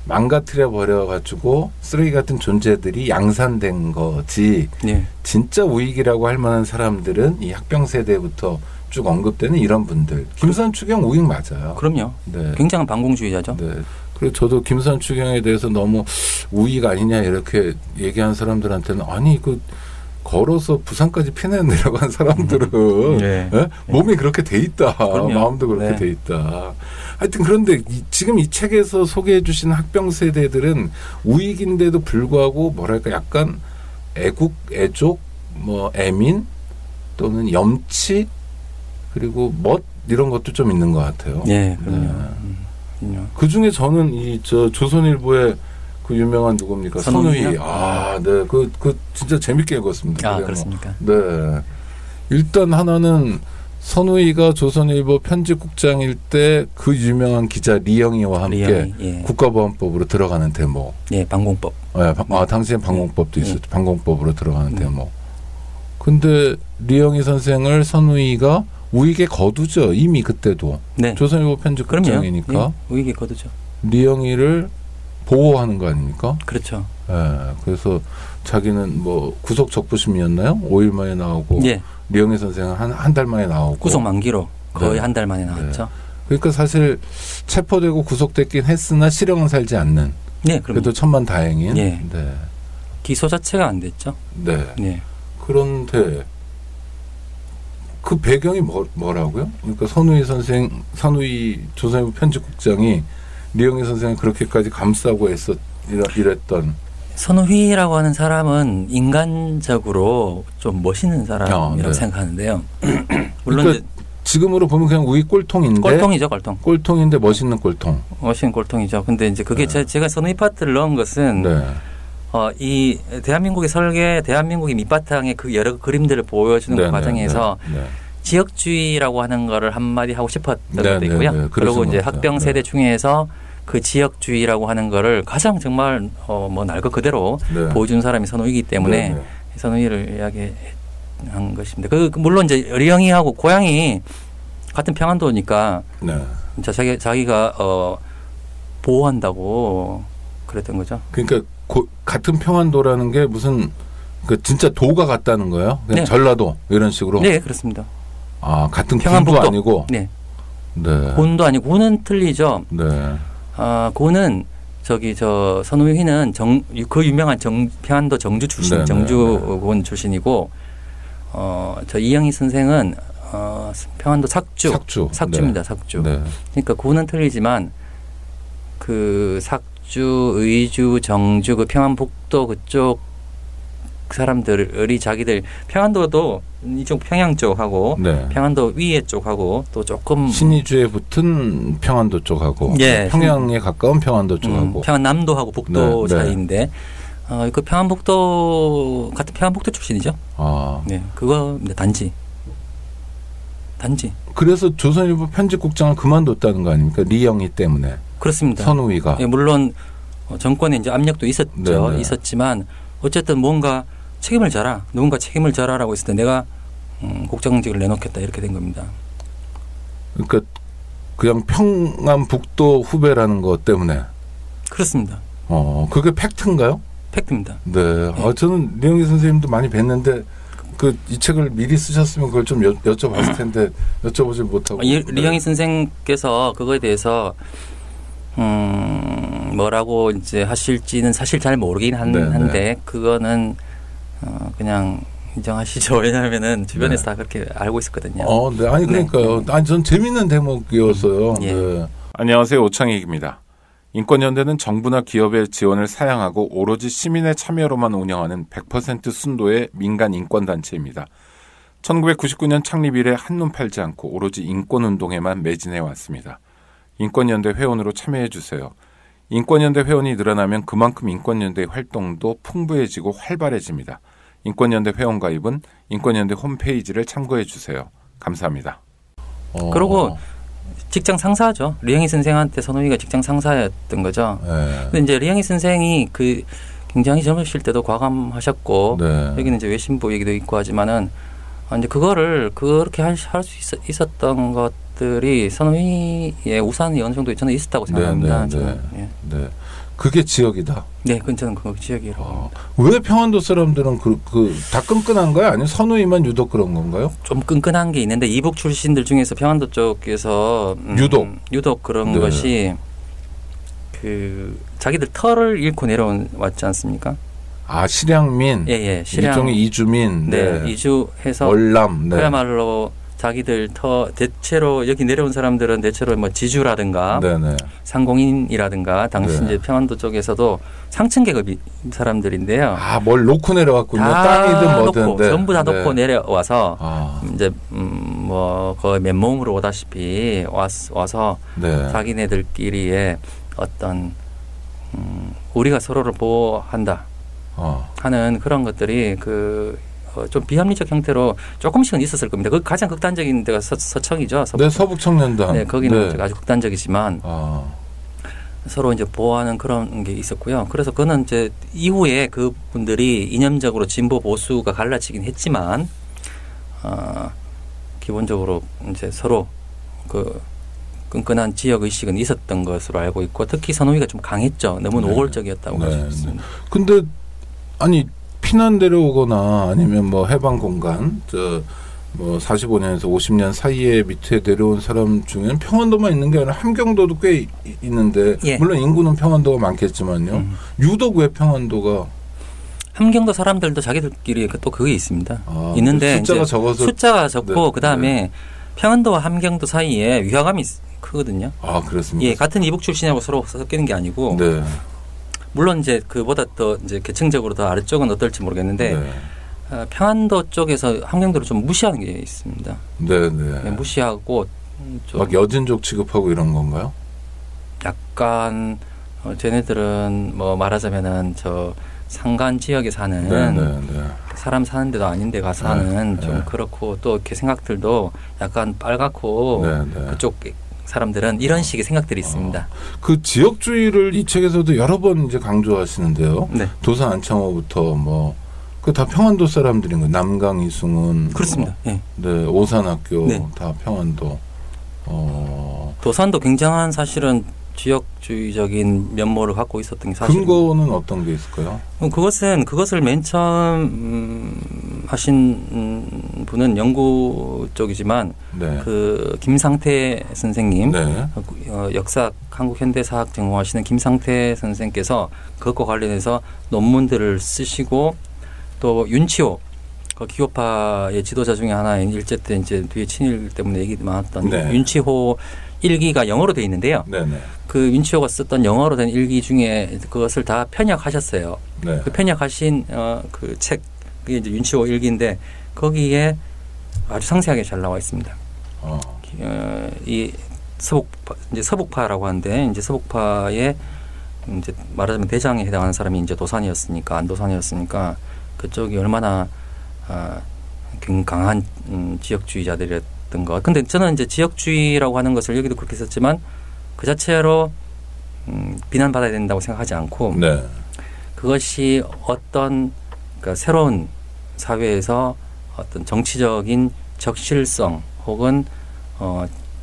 망가뜨려 버려 가지고 쓰레기 같은 존재들이 양산된 거지. 네. 진짜 우익이라고 할 만한 사람들은 이 학병 세대부터 쭉 언급되는 이런 분들. 김수환 추경 우익 맞아요. 그럼요. 네. 굉장한 반공주의자죠. 네. 그리고 저도 김수환 추경에 대해서 너무 우익 아니냐 이렇게 얘기한 사람들한테는 아니 그 걸어서 부산까지 피난 내려간 사람들은 네. 몸이 그렇게 돼 있다. 그럼요. 마음도 그렇게 돼 있다. 하여튼 그런데 지금 이 책에서 소개해 주신 학병 세대들은 우익인데도 불구하고 뭐랄까 약간 애국, 애족, 뭐 애민 또는 염치 그리고 멋 이런 것도 좀 있는 것 같아요. 네, 그럼요. 그 중에 저는 이 조선일보의 그 유명한 누굽니까? 선우희. 네. 그 진짜 재밌게 읽었습니다. 그렇습니까? 네. 일단 하나는 선우희가 조선일보 편집국장일 때 그 유명한 기자 리영이와 함께 국가보안법으로 들어가는 대목. 네, 방공법. 당시엔 방공법도 있었죠. 방공법으로 들어가는 대목. 근데 리영이 선생을 선우희가 우익에 거두죠. 이미 그때도. 네. 조선일보 편집국장이니까. 네, 우익에 거두죠. 리영이를 보호하는 거 아닙니까? 그렇죠. 그래서 자기는 뭐 구속 적부심이었나요? 5일 만에 나오고 리영희 선생은 한 달 만에 나오고 구속 만기로 거의 한 달 만에 나왔죠. 그러니까 사실 체포되고 구속됐긴 했으나 실형은 살지 않는. 그래도 천만다행인. 기소 자체가 안 됐죠. 그런데 그 배경이 뭐라고요? 그러니까 선우희 조선일보 편집국장이 리영희 선생을 그렇게까지 감싸고 이랬던. 선우희라고 하는 사람은 인간적으로 좀 멋있는 사람이라고 생각하는데요. 물론 그러니까 지금으로 보면 그냥 우익 꼴통인데. 꼴통이죠, 꼴통. 꼴통인데 멋있는 꼴통. 멋있는 꼴통이죠. 근데 이제 그게 제가 선우희 파트를 넣은 것은 이 대한민국의 설계, 대한민국의 밑바탕의 그 여러 그림들을 보여주는 과정에서 지역주의라고 하는 거를 한마디 하고 싶었던 것도 있고요. 그리고 이제 학병 세대 중에서 그 지역주의라고 하는 거를 가장 정말 뭐 날 것 그대로 보여준 사람이 선우이기 때문에 선우이를 이야기한 것입니다. 물론 이제 리영이하고 고향이 같은 평안도니까 자기가 보호한다고 그랬던 거죠. 그러니까 같은 평안도라는 게 무슨 그 진짜 도가 같다는 거예요? 그냥 전라도 이런 식으로? 네, 그렇습니다. 같은 평안도 아니고? 군도 아니고 군은 틀리죠. 군은 선우희는 그 유명한 평안도 정주 출신, 정주군 출신이고 저 이영희 선생은 평안도 삭주입니다. 삭주. 그러니까 군은 틀리지만 그 삭주, 의주, 정주, 그 평안북도 그쪽 사람들이 자기들 평안도도 이쪽 평양 쪽하고 평안도 위에 쪽하고 또 조금 신의주에 붙은 평안도 쪽하고 평양에 가까운 평안도 쪽하고 평안남도하고 북도 사이인데 그 평안북도 같은 평안북도 출신이죠. 그거 단지. 그래서 조선일보 편집국장을 그만뒀다는 거 아닙니까? 리영희 때문에. 그렇습니다. 선우희가. 물론 정권의 이제 압력도 있었죠. 있었지만 어쨌든 뭔가 누군가 책임을 져라라고 했을 때 내가 국장직을 내놓겠다 이렇게 된 겁니다. 그러니까 그냥 평안북도 후배라는 것 때문에. 그렇습니다. 그게 팩트인가요? 팩트입니다. 저는 리영희 선생님도 많이 뵀는데 이 책을 미리 쓰셨으면 그걸 좀 여쭤봤을 텐데 여쭤보지 못하고. 리영희 선생께서 그거에 대해서 뭐라고 이제 하실지는 사실 잘 모르긴 한데 그거는 그냥 인정하시죠. 왜냐하면은 주변에서 다 그렇게 알고 있었거든요. 아니 그러니까요. 전 재밌는 대목이었어요. 안녕하세요, 오창익입니다. 인권연대는 정부나 기업의 지원을 사양하고 오로지 시민의 참여로만 운영하는 100% 순도의 민간 인권단체입니다. 1999년 창립 이래 한눈 팔지 않고 오로지 인권운동에만 매진해 왔습니다. 인권연대 회원으로 참여해 주세요. 인권연대 회원이 늘어나면 그만큼 인권연대의 활동도 풍부해지고 활발해집니다. 인권연대 회원 가입은 인권연대 홈페이지를 참고해 주세요. 감사합니다. 그리고 직장 상사죠. 리영희 선생한테 선우희가 직장 상사였던 거죠. 근데 이제 리영희 선생이 굉장히 젊으실 때도 과감하셨고 여기는 이제 외신부 얘기도 있고 하지만은 이제 그거를 그렇게 할 수 있었던 것들이 선우희의 우산이 어느 정도 저는 있었다고 생각합니다. 그게 지역이다. 그건 저는 그거 지역이라고. 왜 평안도 사람들은 다 끈끈한 거야? 아니면 선우희만 유독 그런 건가요? 좀 끈끈한 게 있는데 이북 출신들 중에서 평안도 쪽에서 유독 그런 것이 자기들 터를 잃고 내려왔지 않습니까? 아, 실향민. 예. 일종의 이주민. 네. 이주해서 월남. 네. 그야말로 자기들 대체로 여기 내려온 사람들은 대체로 뭐 지주라든가 네네. 상공인이라든가 당시 이제 평안도 쪽에서도 상층 계급 사람들인데요. 아, 뭘 놓고 내려왔군요. 땅이든 뭐든. 네. 전부 다 놓고 내려와서 이제 뭐 거의 맨몸으로 오다시피 와서 네. 자기네들끼리의 어떤 우리가 서로를 보호한다 하는 그런 것들이 좀 비합리적 형태로 조금씩은 있었을 겁니다. 그 가장 극단적인 데가 서청이죠. 네, 서북청년단. 네, 거기는 아주 극단적이지만 서로 이제 보호하는 그런 게 있었고요. 그래서 그는 이제 이후에 그분들이 이념적으로 진보 보수가 갈라지긴 했지만 기본적으로 이제 서로 그 끈끈한 지역 의식은 있었던 것으로 알고 있고 특히 선호위가 좀 강했죠. 너무 노골적이었다고 할 수 있습니다. 근데 아니 피난 내려오거나 아니면 뭐 해방 공간 뭐 45년에서 50년 사이에 밑에 내려온 사람 중에는 평안도만 있는 게 아니라 함경도도 꽤 있는데 예. 물론 인구는 평안도가 많겠지만요. 유독 왜 평안도가 함경도 사람들도 자기들끼리 또 그게 있습니다. 있는데 숫자가 적어서 숫자가 적고 그다음에 평안도와 함경도 사이에 위화감이 크거든요. 아, 그렇습니까? 예, 같은 이북 출신이라고 서로 섞이는 게 아니고 네. 물론 이제 그보다 더 이제 계층적으로 더 아래쪽은 어떨지 모르겠는데 평안도 쪽에서 함경도를 좀 무시하는 게 있습니다. 네. 무시하고 좀 막 여진족 취급하고 이런 건가요? 약간 쟤네들은 뭐 말하자면은 저 산간 지역에 사는 사람 사는 데도 아닌데 가서 사는 좀 그렇고 또 이렇게 생각들도 약간 빨갛고 그쪽 사람들은 이런 식의 생각들이 있습니다. 그 지역주의를 이 책에서도 여러 번 이제 강조하시는데요. 네. 도산 안창호부터 뭐 그 다 평안도 사람들인 거예요. 남강 이승훈 그렇습니다. 네, 오산학교 다 평안도. 도산도 굉장한 사실은 지역주의적인 면모를 갖고 있었던 게 사실. 근거는 어떤 게 있을까요? 그것을 맨 처음 하신 분은 연구 쪽이지만 그 김상태 선생님 역사 한국 현대사학 전공하시는 김상태 선생께서 그것과 관련해서 논문들을 쓰시고 또 윤치호 그 기호파의 지도자 중에 하나인 일제 때 이제 뒤에 친일 때문에 얘기 많았던 윤치호 일기가 영어로 되어 있는데요. 그 윤치호가 썼던 영어로 된 일기 중에 그것을 다 편약하셨어요. 그 편약하신 그 책 그게 이제 윤치호 일기인데 거기에 아주 상세하게 잘 나와 있습니다. 이 서북파라고 하는데 이제 서북파의 이제 말하자면 대장에 해당하는 사람이 이제 도산이었으니까 안도산이었으니까 그쪽이 얼마나 강한 지역주의자들이었던 것. 근데 저는 이제 지역주의라고 하는 것을 여기도 그렇게 썼지만 그 자체로 비난받아야 된다고 생각하지 않고 그것이 어떤 그러니까 새로운 사회에서 어떤 정치적인 적실성 혹은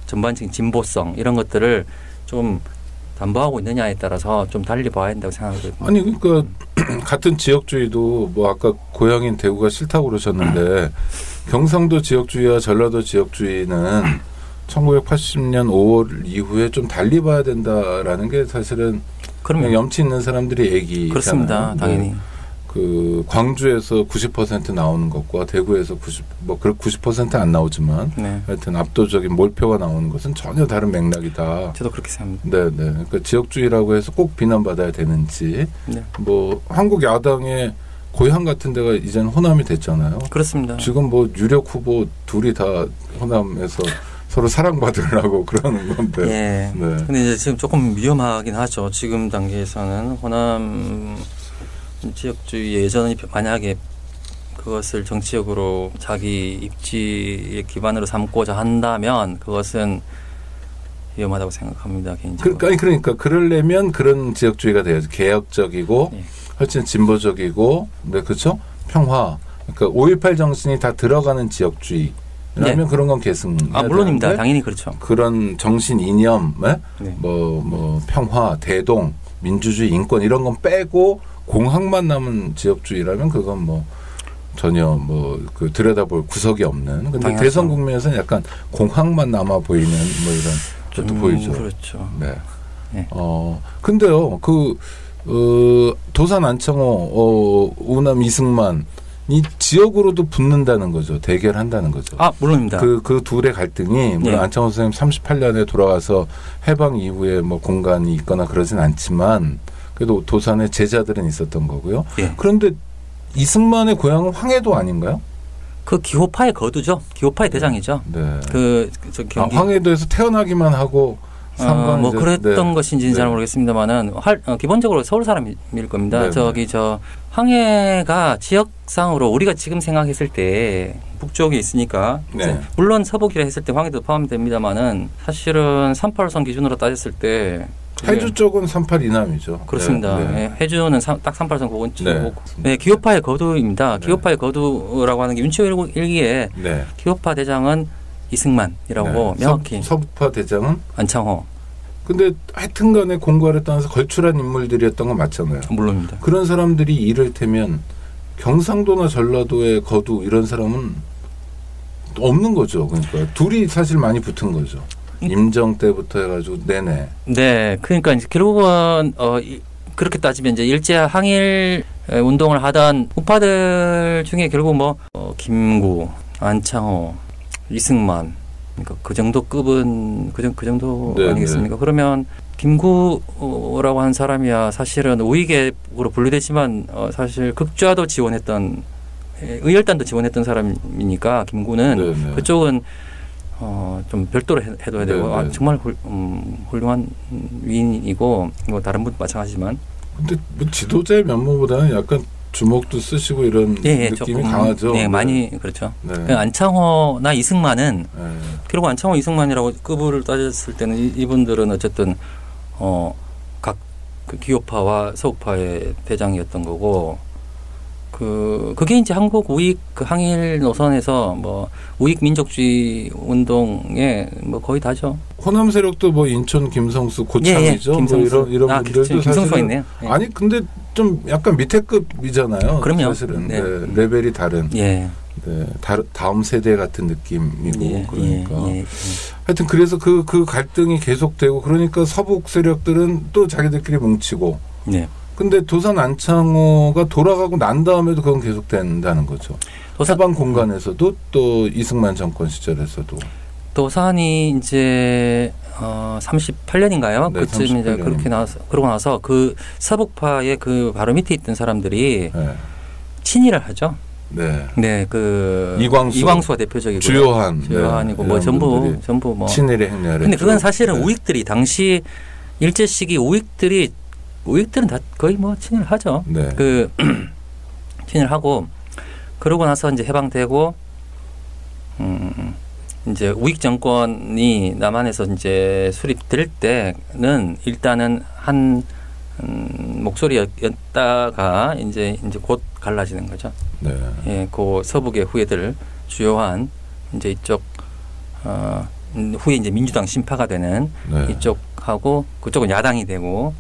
전반적인 진보성 이런 것들을 좀 담보하고 있느냐에 따라서 좀 달리 봐야 된다고 생각하거든요. 아니 그러니까 같은 지역주의도 뭐 아까 고향인 대구가 싫다고 그러셨는데 경상도 지역주의와 전라도 지역주의는 1980년 5월 이후에 좀 달리 봐야 된다라는 게 사실은 그냥 염치 있는 사람들이 얘기잖아요. 그렇습니다. 당연히. 그 광주에서 90% 나오는 것과 대구에서 90% 안 나오지만 하여튼 압도적인 몰표가 나오는 것은 전혀 다른 맥락이다. 저도 그렇게 생각합니다. 그러니까 지역주의라고 해서 꼭 비난받아야 되는지 뭐 한국 야당의 고향 같은 데가 이제는 호남이 됐잖아요. 그렇습니다. 지금 뭐 유력 후보 둘이 다 호남에서 서로 사랑받으려고 그러는 건데. 근데 이제 지금 조금 위험하긴 하죠. 지금 단계에서는 호남 지역주의 예전에 만약에 그것을 정치적으로 자기 입지의 기반으로 삼고자 한다면 그것은 위험하다고 생각합니다. 개인적으로. 그러니까 그러려면 그런 지역주의가 돼야죠. 개혁적이고 훨씬 진보적이고 그렇죠? 평화. 그러니까 5.18 정신이 다 들어가는 지역주의. 라면 그런 건 계승. 물론입니다. 당연히 그렇죠. 그런 정신 이념, 뭐 평화, 대동, 민주주의, 인권 이런 건 빼고 공학만 남은 지역주의라면 그건 뭐 전혀 뭐 그 들여다볼 구석이 없는. 근데 당연하죠. 대선 국면에서는 약간 공학만 남아 보이는 뭐 이런 것도 보이죠. 그렇죠. 근데요, 그 도산 안창호, 우남 이승만 이 지역으로도 붙는다는 거죠. 대결한다는 거죠. 물론입니다. 그 둘의 갈등이 물론 안창호 선생님 38년에 돌아와서 해방 이후에 뭐 공간이 있거나 그러진 않지만 그래도 도산에 제자들은 있었던 거고요. 예. 그런데 이승만의 고향은 황해도 아닌가요? 그 기호파의 거두죠. 기호파의 대장이죠. 네. 경기 황해도에서 태어나기만 하고 뭐 그랬던 것인지는 잘 모르겠습니다만은 기본적으로 서울 사람일 겁니다. 황해가 지역상으로 우리가 지금 생각했을 때 북쪽에 있으니까 물론 서북이라 했을 때 황해도 포함됩니다만은 사실은 38선 기준으로 따졌을 때 해주 쪽은 38 이남이죠. 그렇습니다. 해주는 딱 38선 고건치고 기호파의 거두입니다. 기호파의 거두라고 하는 게 윤치호 일기에 기호파 대장은 이승만이라고 명확히. 서북파 대장은 안창호. 근데 하여튼간에 공과를 떠나서 걸출한 인물들이었던 건 맞잖아요. 물론입니다. 그런 사람들이 이를테면 경상도나 전라도의 거두 이런 사람은 없는 거죠. 그러니까 둘이 사실 많이 붙은 거죠. 임정 때부터 해가지고 내내. 네, 그러니까 이제 결국은 그렇게 따지면 이제 일제 항일 운동을 하던 우파들 중에 결국 김구, 안창호, 이승만, 그러니까 그 정도 급은 그 정도 아니겠습니까? 그러면 김구라고 하는 사람이야 사실은 우익으로 분류되지만 사실 극좌도 지원했던 의열단도 지원했던 사람이니까 김구는 그쪽은 좀 별도로 해둬야 되고 정말 훌륭한 위인이고 다른 분도 마찬가지지만. 근데 뭐 지도자의 면모보다는 약간 주먹도 쓰시고 이런 느낌이 조금, 강하죠. 네, 많이 그렇죠. 안창호나 이승만은 결국 안창호, 이승만이라고 급을 따졌을 때는 이분들은 어쨌든 각 그 기호파와 서북파의 대장이었던 거고. 그게 이제 한국 우익 항일 노선에서 우익 민족주의 운동에 거의 다죠. 호남 세력도 인천 김성수, 고창이죠. 김성수. 이런 분들도 김성수가 있네요. 아니 근데 좀 약간 밑에 급이잖아요. 그럼요. 사실은 레벨이 다른. 다음 세대 같은 느낌이고 그러니까. 하여튼 그래서 그 갈등이 계속되고 그러니까 서북 세력들은 또 자기들끼리 뭉치고. 근데 도산 안창호가 돌아가고 난 다음에도 그건 계속된다는 거죠. 해방 공간에서도 또 이승만 정권 시절에서도. 도산이 이제 38년인가요? 그쯤 이제 그렇게 그러고 나서 그 서북파의 그 바로 밑에 있던 사람들이 친일을 하죠. 이광수가 대표적이고 주요한이고 전부 친일의 행렬. 근데 그건 사실은 우익들이 당시 일제 시기 우익들은 다 거의 친일을 하죠. 친일하고 그러고 나서 이제 해방되고 이제 우익 정권이 남한에서 이제 수립될 때는 일단은 한 목소리였다가 이제 곧 갈라지는 거죠. 그 서북의 후예들 주요한 이제 이쪽 후에 이제 민주당 신파가 되는 이쪽하고 그쪽은 야당이 되고.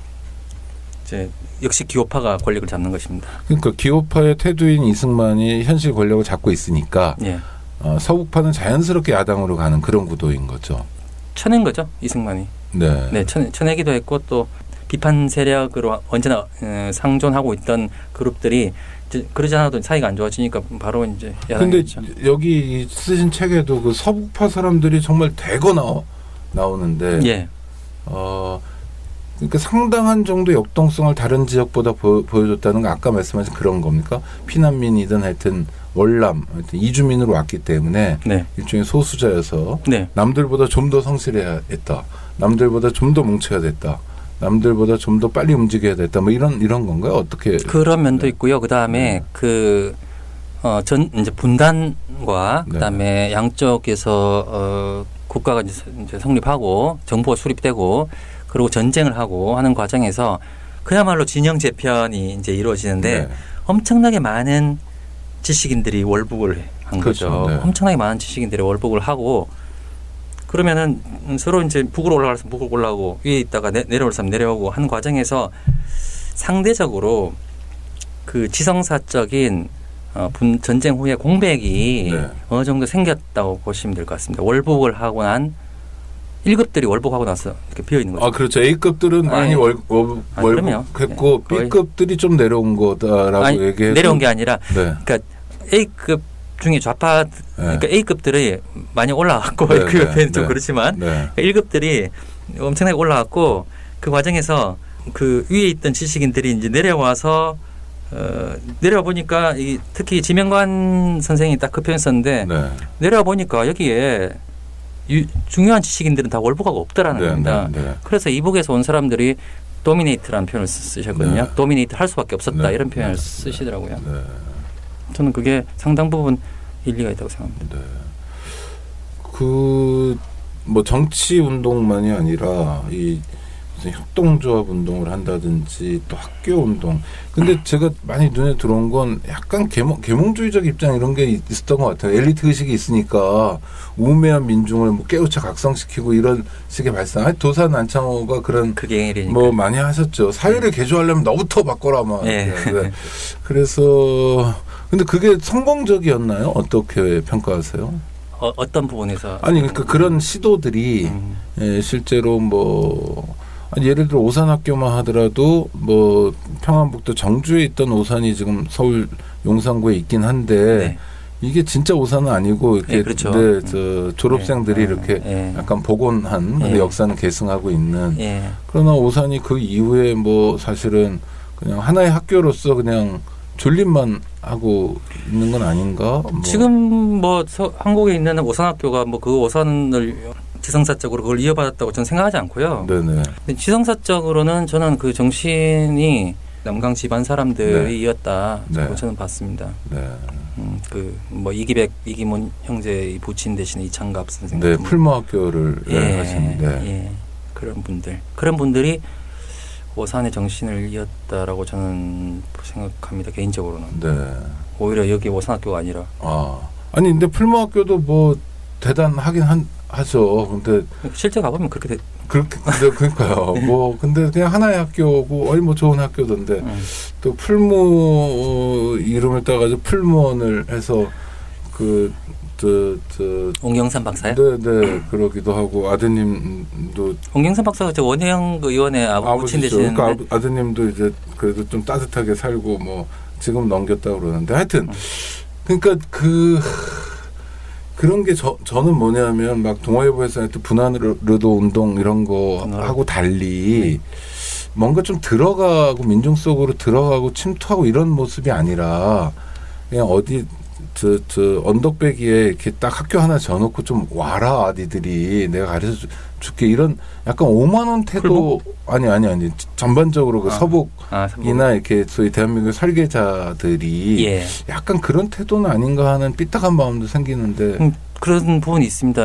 이제 역시 기호파가 권력을 잡는 것입니다. 그러니까 기호파의 태두인 이승만이 현실 권력을 잡고 있으니까 서북파는 자연스럽게 야당으로 가는 그런 구도인 거죠. 쳐낸 거죠, 이승만이. 쳐내기도 했고 또 비판 세력으로 언제나 상존하고 있던 그룹들이 그러지 않아도 사이가 안 좋아지니까 바로 이제 야당이죠. 근데 여기 쓰신 책에도 그 서북파 사람들이 정말 대거 나오는데 그러니까 상당한 정도 역동성을 다른 지역보다 보여줬다는 건 아까 말씀하신 그런 겁니까? 피난민이든 하여튼 월남, 하여튼 이주민으로 왔기 때문에 일종의 소수자여서 남들보다 좀 더 성실해야 했다. 남들보다 좀 더 뭉쳐야 됐다. 남들보다 좀 더 빨리 움직여야 됐다. 이런 건가요? 어떻게? 그런 면도 있고요. 그 다음에 이제 분단과 그 다음에 양쪽에서 국가가 이제 성립하고 정부가 수립되고 그리고 전쟁을 하고 하는 과정에서 그야말로 진영 재편이 이제 이루어지는데 엄청나게 많은 지식인들이 월북을 한 거죠. 엄청나게 많은 지식인들이 월북을 하고 그러면은 서로 이제 북으로 올라갈 사람 북으로 올라오고 위에 있다가 내려올 사람 내려오고 하는 과정에서 상대적으로 그 지성사적인 전쟁 후에 공백이 어느 정도 생겼다고 보시면 될 것 같습니다. 월북을 하고 난 1급들이 월복하고 나서 이렇게 비어 있는 거죠. 그렇죠. A급들은 많이 월복했고 B급들이 좀 내려온 거다라고 얘기해서 내려온 게 아니라 그러니까 A급 중에 좌파 그러니까 A급들이 많이 올라갔고 그 옆에는 좀 그렇지만 1급들이 엄청나게 올라갔고 그 과정에서 그 위에 있던 지식인들이 이제 내려와서 내려와 보니까 특히 지명관 선생이 딱 그 표현 썼는데 내려와 보니까 여기에 중요한 지식인들은 다 월북하고 없더라는 겁니다. 그래서 이북에서 온 사람들이 도미네이트라는 표현을 쓰셨거든요. 도미네이트 할 수밖에 없었다 이런 표현을 쓰시더라고요. 저는 그게 상당 부분 일리가 있다고 생각합니다. 뭐 정치 운동만이 아니라 이 무슨 협동조합 운동을 한다든지 또 학교 운동. 근데 제가 많이 눈에 들어온 건 약간 계몽주의적 입장 이런 게 있었던 것 같아요. 엘리트 의식이 있으니까 우매한 민중을 뭐 깨우쳐 각성시키고 이런 식의 발상. 도산 안창호가 그런 뭐 많이 하셨죠. 사회를 개조하려면 너부터 바꿔라 막. 그래서 근데 그게 성공적이었나요? 어떻게 평가하세요? 어떤 부분에서? 아니 그러니까 그런 시도들이 실제로 뭐 예를 들어 오산학교만 하더라도 뭐 평안북도 정주에 있던 오산이 지금 서울 용산구에 있긴 한데 이게 진짜 오산은 아니고 이렇게 그렇죠. 저 졸업생들이 이렇게 약간 복원한 근데 역사는 계승하고 있는 그러나 오산이 그 이후에 뭐 사실은 그냥 하나의 학교로서 그냥 존립만 하고 있는 건 아닌가? 지금 뭐 한국에 있는 오산학교가 뭐 그 오산을 지성사적으로 그걸 이어받았다고 저는 생각하지 않고요. 근데 지성사적으로는 저는 그 정신이 남강 집안 사람들이 이었다고 저는 봤습니다. 그 뭐 이기백, 이기문 형제의 부친 대신에 이창갑 선생. 풀모학교를 하시는데 그런 분들이 오산의 정신을 이었다라고 저는 생각합니다. 개인적으로는. 오히려 여기 오산학교가 아니라. 아니 근데 풀모학교도 뭐 대단하긴 하죠. 근데 실제 가보면 그렇게 그러니까요. 뭐 근데 그냥 하나의 학교고 뭐 좋은 학교던데 또 풀모 이름을 따가지고 풀무원을 해서 옹경산 박사요? 그러기도 하고 아드님도 옹경산 박사가 저 원혜영 의원의 부친 되시는데 그러니까 아드님도 이제 그래도 좀 따뜻하게 살고 뭐 지금 넘겼다고 그러는데 하여튼 그러니까 그런 게 저는 뭐냐면 막 동아일보에서 하여튼 분한르도 운동 이런 거 하고 달리 뭔가 좀 들어가고 민중 속으로 들어가고 침투하고 이런 모습이 아니라 그냥 어디 저 언덕배기에 이렇게 딱 학교 하나 져놓고 좀 와라 니들이 내가 가르쳐 줄게 이런 약간 오만한 태도 아니 전반적으로 그 서북이나 이렇게 소위 대한민국 설계자들이 약간 그런 태도는 아닌가 하는 삐딱한 마음도 생기는데 그런 부분이 있습니다.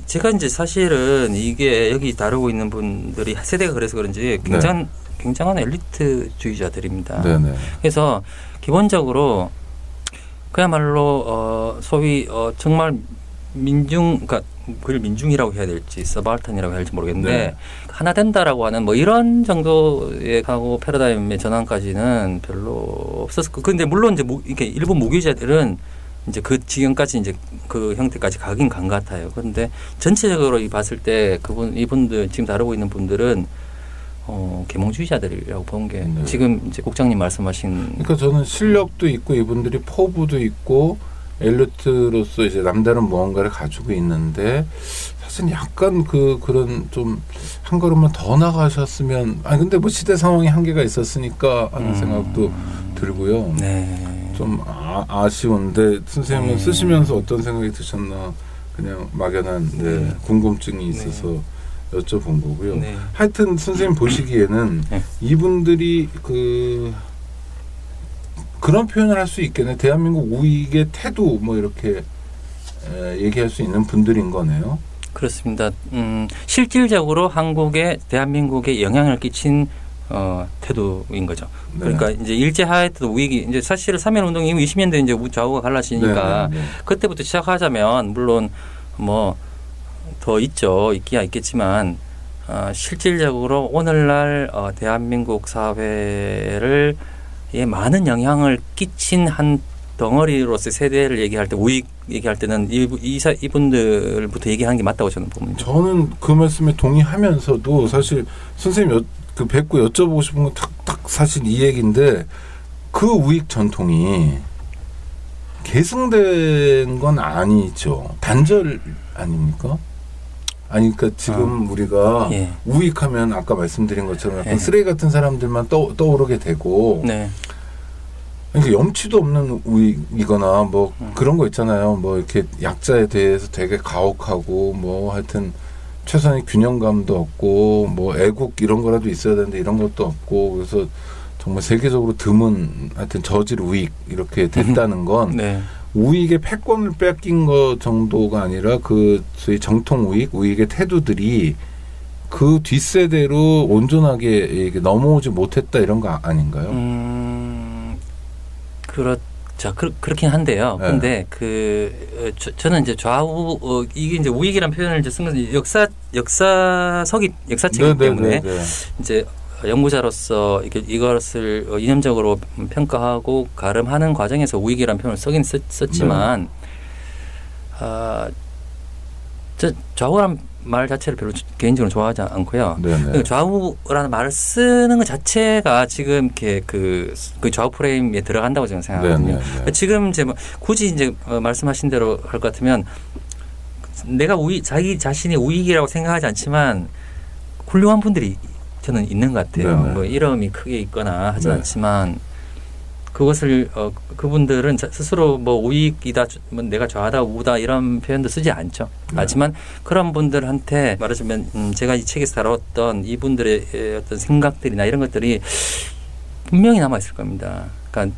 제가 이제 사실은 이게 여기 다루고 있는 분들이 세대가 그래서 그런지 굉장한 엘리트주의자들입니다. 그래서 기본적으로 그야말로 소위 정말 그러니까 그걸 민중이라고 해야 될지 서바르탄이라고 해야 할지 모르겠는데 하나 된다라고 하는 뭐 이런 정도의 가고 패러다임의 전환까지는 별로 없었고 그런데 물론 이제 이렇게 일부 무기자들은 이제 그 지경까지 이제 그 형태까지 가긴 간 것 같아요. 그런데 전체적으로 봤을 때 이분들 지금 다루고 있는 분들은 계몽주의자들이라고 본 게 지금 이제 국장님 말씀하신. 그러니까 저는 실력도 있고 이분들이 포부도 있고 엘리트로서 이제 남다른 무언가를 가지고 있는데 사실 약간 그런 좀 한 걸음만 더 나가셨으면 근데 뭐 시대 상황이 한계가 있었으니까 하는 생각도 들고요. 좀 아쉬운데 선생님은 쓰시면서 어떤 생각이 드셨나 그냥 막연한 궁금증이 있어서. 여쭤본 거고요. 하여튼 선생님 보시기에는 이분들이 그런 표현을 할 수 있겠네. 대한민국 우익의 태도 뭐 이렇게 얘기할 수 있는 분들인 거네요. 그렇습니다. 실질적으로 대한민국에 영향을 끼친 태도인 거죠. 그러니까 이제 일제하에 때도 우익이 이제 사실 3.1 운동이 이미 20년대 이제 좌우가 갈라지니까 그때부터 시작하자면 물론 뭐 더 있기야 있겠지만 실질적으로 오늘날 대한민국 사회를 많은 영향을 끼친 한 덩어리로서 세대를 얘기할 때 우익 얘기할 때는 이분들부터 얘기하는 게 맞다고 저는 봅니다. 저는 그 말씀에 동의하면서도 사실 선생님 그 뵙고 여쭤보고 싶은 건 딱 사실 이 얘기인데 그 우익 전통이 계승된 건 아니죠. 단절 아닙니까? 아니, 그러니까 지금 우리가 예. 우익하면 아까 말씀드린 것처럼 약간 쓰레기 같은 사람들만 떠오르게 되고, 네. 그러니까 염치도 없는 우익이거나 뭐 그런 거 있잖아요. 뭐 이렇게 약자에 대해서 되게 가혹하고 뭐 하여튼 최소한의 균형감도 없고 뭐 애국 이런 거라도 있어야 되는데 이런 것도 없고 그래서 정말 세계적으로 드문 하여튼 저질 우익 이렇게 됐다는 건 네. 우익의 패권을 뺏긴 것 정도가 아니라 그 소위 정통 우익의 태도들이 그 뒷세대로 온전하게 이게 넘어오지 못했다 이런 거 아닌가요? 그렇죠. 그렇긴 한데요. 네. 근데 저는 이제 좌우 이게 이제 우익이라는 표현을 이제 쓴 것은 역사책이기 때문에 이제 연구자로서 이것을 이념적으로 평가하고 가름하는 과정에서 우익이라는 표현을 쓰긴 썼지만 저 좌우란 말 자체를 별로 개인적으로 좋아하지 않고요. 좌우라는 말을 쓰는 것 자체가 지금 이렇게 그 좌우 프레임에 들어간다고 저는 생각하거든요. 지금 이제 굳이 이제 말씀하신 대로 할 것 같으면 내가 자기 자신이 우익이라고 생각하지 않지만 훌륭한 분들이 저는 있는 것 같아요. 뭐 이름이 크게 있거나 하진 않지만 그것을 그분들은 스스로 뭐 우익이다, 뭐 내가 좌다 우다 이런 표현도 쓰지 않죠. 하지만 그런 분들한테 말하자면 제가 이 책에서 다뤘던 이분들의 어떤 생각들이나 이런 것들이 분명히 남아 있을 겁니다. 그러니까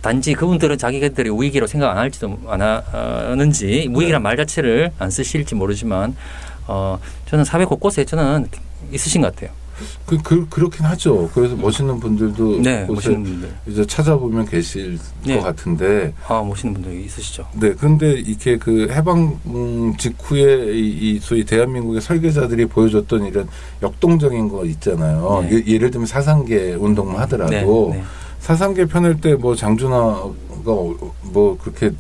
단지 그분들은 자기들이 우익이라고 생각 안 할지도 안 하는지 우익이란 말 자체를 안 쓰실지 모르지만 저는 사회 곳곳에 저는 있으신 것 같아요. 그렇긴 하죠. 그래서 멋있는 분들도 멋있는 분들 이제 찾아보면 계실 것 같은데. 멋있는 분들이 있으시죠. 네, 그런데 이렇게 그 해방 직후에 이 소위 대한민국의 설계자들이 보여줬던 이런 역동적인 거 있잖아요. 예를 들면 4.3개 운동만 하더라도 4.3개 펴낼 때 뭐 장준하가 뭐 그렇게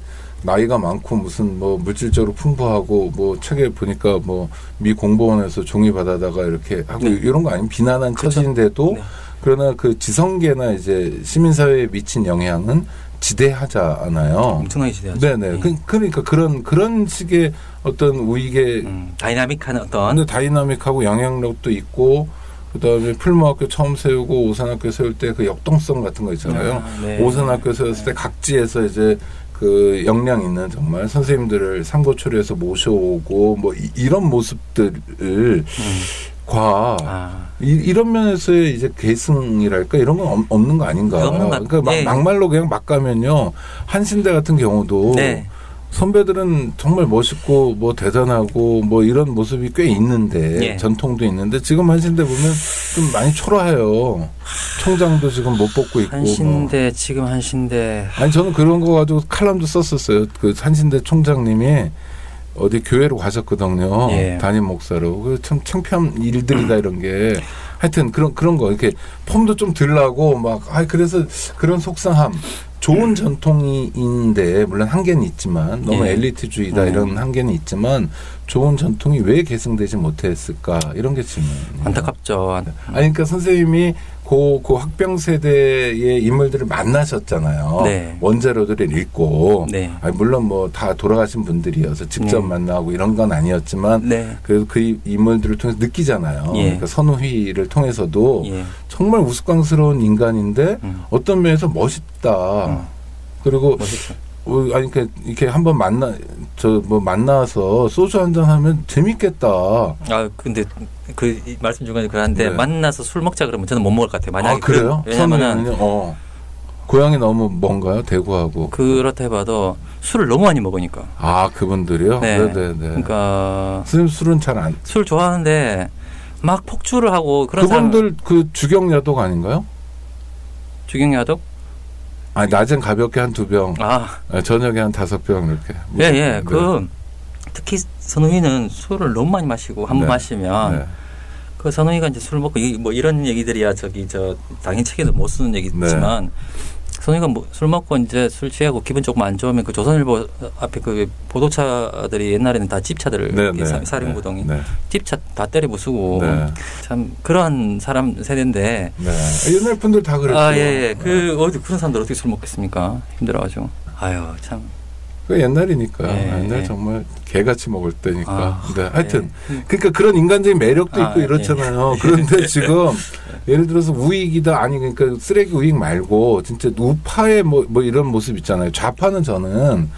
나이가 많고 무슨 뭐 물질적으로 풍부하고 뭐 책에 보니까 뭐 미 공보원에서 종이 받아다가 이렇게 하고 이런 거 아니면 비난한 처지인데도 그러나 그 지성계나 이제 시민사회에 미친 영향은 지대하잖아요. 엄청나게 지대하죠. 네네. 그러니까 그런 식의 어떤 우익의 다이나믹한 어떤 다이나믹하고 영향력도 있고 그다음에 풀무학교 처음 세우고 오산학교 세울 때 그 역동성 같은 거 있잖아요. 오산학교 세웠을 때 각지에서 이제 그 역량 있는 정말 선생님들을 삼고초려해서 모셔오고 뭐 이런 모습들을 이런 면에서의 이제 계승이랄까 이런 건 없는 거 아닌가. 그러니까 막말로 그냥 막 가면요. 한신대 같은 경우도 선배들은 정말 멋있고 뭐 대단하고 뭐 이런 모습이 꽤 있는데 전통도 있는데 지금 한신대 보면 좀 많이 초라해요. 총장도 지금 못 뽑고 있고. 한신대 지금 한신대. 아니 저는 그런 거 가지고 칼럼도 썼었어요. 그 한신대 총장님이 어디 교회로 가셨거든요. 담임 목사로. 참 창피한 일들이다 이런 게. 하여튼 그런 거 이렇게 폼도 좀 들라고 막 그래서 그런 속상함. 좋은 전통인데 물론 한계는 있지만 너무 엘리트주의다 이런 한계는 있지만 좋은 전통이 왜 계승되지 못했을까 이런 게 질문이에요. 안타깝죠. 아니 그러니까 선생님이 그 학병 세대의 인물들을 만나셨잖아요. 원자료들을 읽고 아니 물론 뭐 다 돌아가신 분들이어서 직접 만나고 이런 건 아니었지만 그래도 그 인물들을 통해서 느끼잖아요. 그러니까 선우휘를 통해서도 정말 우스꽝스러운 인간인데 어떤 면에서 멋있다. 그리고 아니 이렇게 한번 만나서 소주 한잔 하면 재밌겠다. 근데 그 말씀 중간에 그런데 만나서 술 먹자 그러면 저는 못 먹을 것 같아요. 만약에 그래요? 왜냐면은 고향이 너무 먼가요? 대구하고. 그렇다 해봐도 술을 너무 많이 먹으니까. 그분들이요? 네네네. 그러니까 선생님 술은 술 좋아하는데 막 폭주를 하고 그런 그분들 그 주경야독 아닌가요? 주경야독? 낮엔 가볍게 한 2병. 저녁에 한 5병 이렇게. 특히 선우이는 술을 너무 많이 마시고 한 번 마시면 그 선우이가 이제 술 먹고 뭐 이런 얘기들이야 당연히 책에도 못 쓰는 얘기지만 선우이가 뭐 술 먹고 이제 술 취하고 기분 조금 안 좋으면 그 조선일보 앞에 그 보도차들이 옛날에는 다 집차들을 사령부동이 집차 다 때려 부수고 참 그런 사람 세대인데 옛날 분들 다 그랬죠. 예. 그런 사람들 어떻게 술 먹겠습니까? 힘들어가지고 아유 참. 그 옛날이니까 옛날 정말 개같이 먹을 때니까. 하여튼 그러니까 그런 인간적인 매력도 있고 이렇잖아요. 그런데 지금 예를 들어서 우익이다 아니 그러니까 쓰레기 우익 말고 진짜 우파의 뭐 이런 모습 있잖아요. 좌파는 저는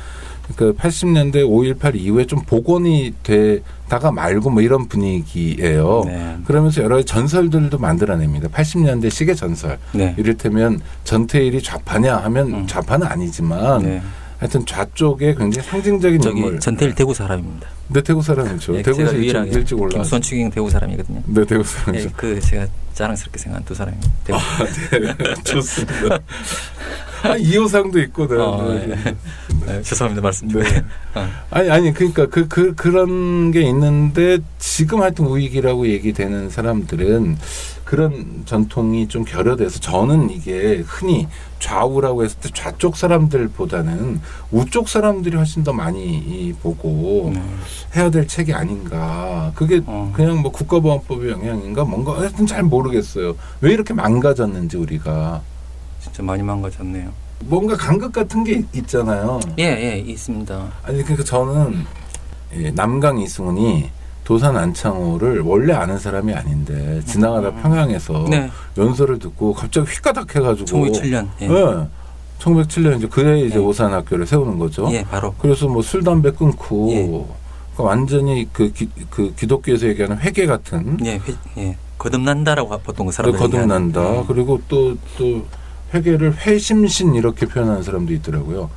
그러니까 80년대 5.18 이후에 좀 복원이 되다가 말고 뭐 이런 분위기예요. 그러면서 여러 가지 전설들도 만들어냅니다. 80년대 시계 전설. 이를테면 전태일이 좌파냐 하면 좌파는 아니지만 하여튼 좌쪽에 굉장히 상징적인 인물. 전태일 대구 사람입니다. 네, 대구 사람이죠. 대구에서 일찍 올라왔어요. 김수원 대구 사람이거든요. 네, 대구 사람이죠. 그 제가 자랑스럽게 생각한 두 사람입니다. 네, 좋습니다. 이호상도 있고, 죄송합니다, 말씀드려. 아니, 그러니까 그런 게 있는데 지금 하여튼 우익이라고 얘기되는 사람들은 그런 전통이 좀 결여돼서 저는 이게 흔히 좌우라고 했을 때 좌쪽 사람들보다는 우쪽 사람들이 훨씬 더 많이 보고 해야 될 책이 아닌가. 그게 그냥 뭐 국가보안법의 영향인가 뭔가 하여튼 잘 모르겠어요. 왜 이렇게 망가졌는지 우리가. 진짜 많이 망가졌네요. 뭔가 간극 같은 게 있잖아요. 예, 있습니다. 아니 그러니까 저는 남강 이승훈이 도산 안창호를 원래 아는 사람이 아닌데 지나가다 평양에서 연설을 듣고 갑자기 휘가닥 해가지고 1907년. 네. 1907년 이제 그해 이제 오산 학교를 세우는 거죠. 바로. 그래서 뭐 술 담배 끊고 그러니까 완전히 그 기독교에서 얘기하는 회개 같은. 거듭난다라고 보통 사람들이 거듭난다. 그리고 또 회개를 회심신 이렇게 표현하는 사람도 있더라고요.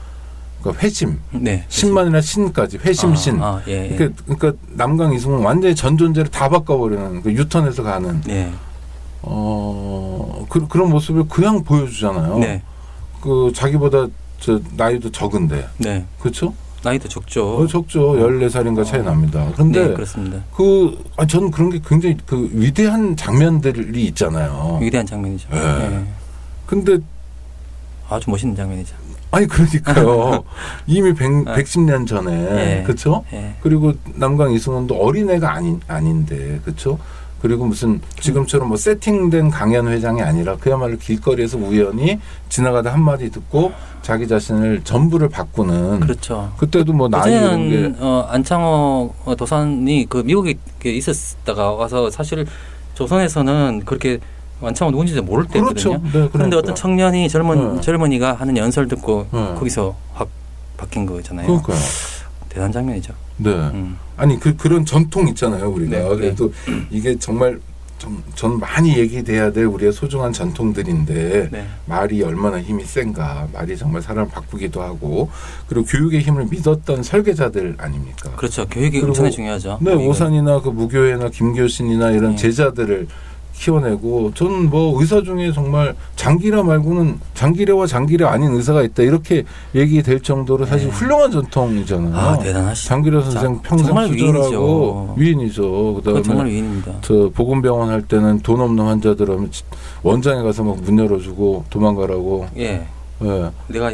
그러니까 회심, 신만이나 신까지 회심신. 그러니까 남강 이승훈은 완전히 전 존재를 다 바꿔버리는 그 유턴해서 가는 그런 모습을 그냥 보여주잖아요. 그 자기보다 나이도 적은데, 그렇죠? 나이도 적죠. 적죠. 14살인가 차이 납니다. 그런데 그렇습니다. 저는 그런 게 굉장히 그 위대한 장면들이 있잖아요. 위대한 장면이죠. 근데 아주 멋있는 장면이죠. 아니 그러니까요. 이미 110년 전에 그렇죠? 그리고 남강 이승훈도 어린애가 아닌데 그렇죠? 그리고 무슨 지금처럼 뭐 세팅된 강연 회장이 아니라 그야말로 길거리에서 우연히 지나가다 한마디 듣고 자기 자신을 전부를 바꾸는. 그렇죠. 그때도 뭐 나이 이런 게 안창호 도산이 그 미국에 있었다가 와서 사실 조선에서는 그렇게 안창호 누군지 모를 때거든요. 그런데 어떤 청년이 젊은이가 하는 연설 듣고 거기서 확 바뀐 거잖아요. 그러니까요. 대단한 장면이죠. 아니 그런 전통 있잖아요 우리가. 그래도 이게 정말 전 많이 얘기돼야 될 우리의 소중한 전통들인데 말이 얼마나 힘이 센가. 말이 정말 사람을 바꾸기도 하고 그리고 교육의 힘을 믿었던 설계자들 아닙니까? 그렇죠. 교육이 엄청나게 중요하죠. 오산이나 그 무교회나 김교신이나 이런 제자들을 키워내고 저는 뭐 의사 중에 정말 장기라 말고는 장기래와 장기래 아닌 의사가 있다 이렇게 얘기될 정도로 사실 훌륭한 전통이잖아요. 대단하시죠. 장기래 선생 평생 수절하고 위인이죠. 그다음에 정말 위인입니다. 저 보건병원 할 때는 돈 없는 환자들 하면 원장에 가서 막 문 열어주고 도망가라고. 내가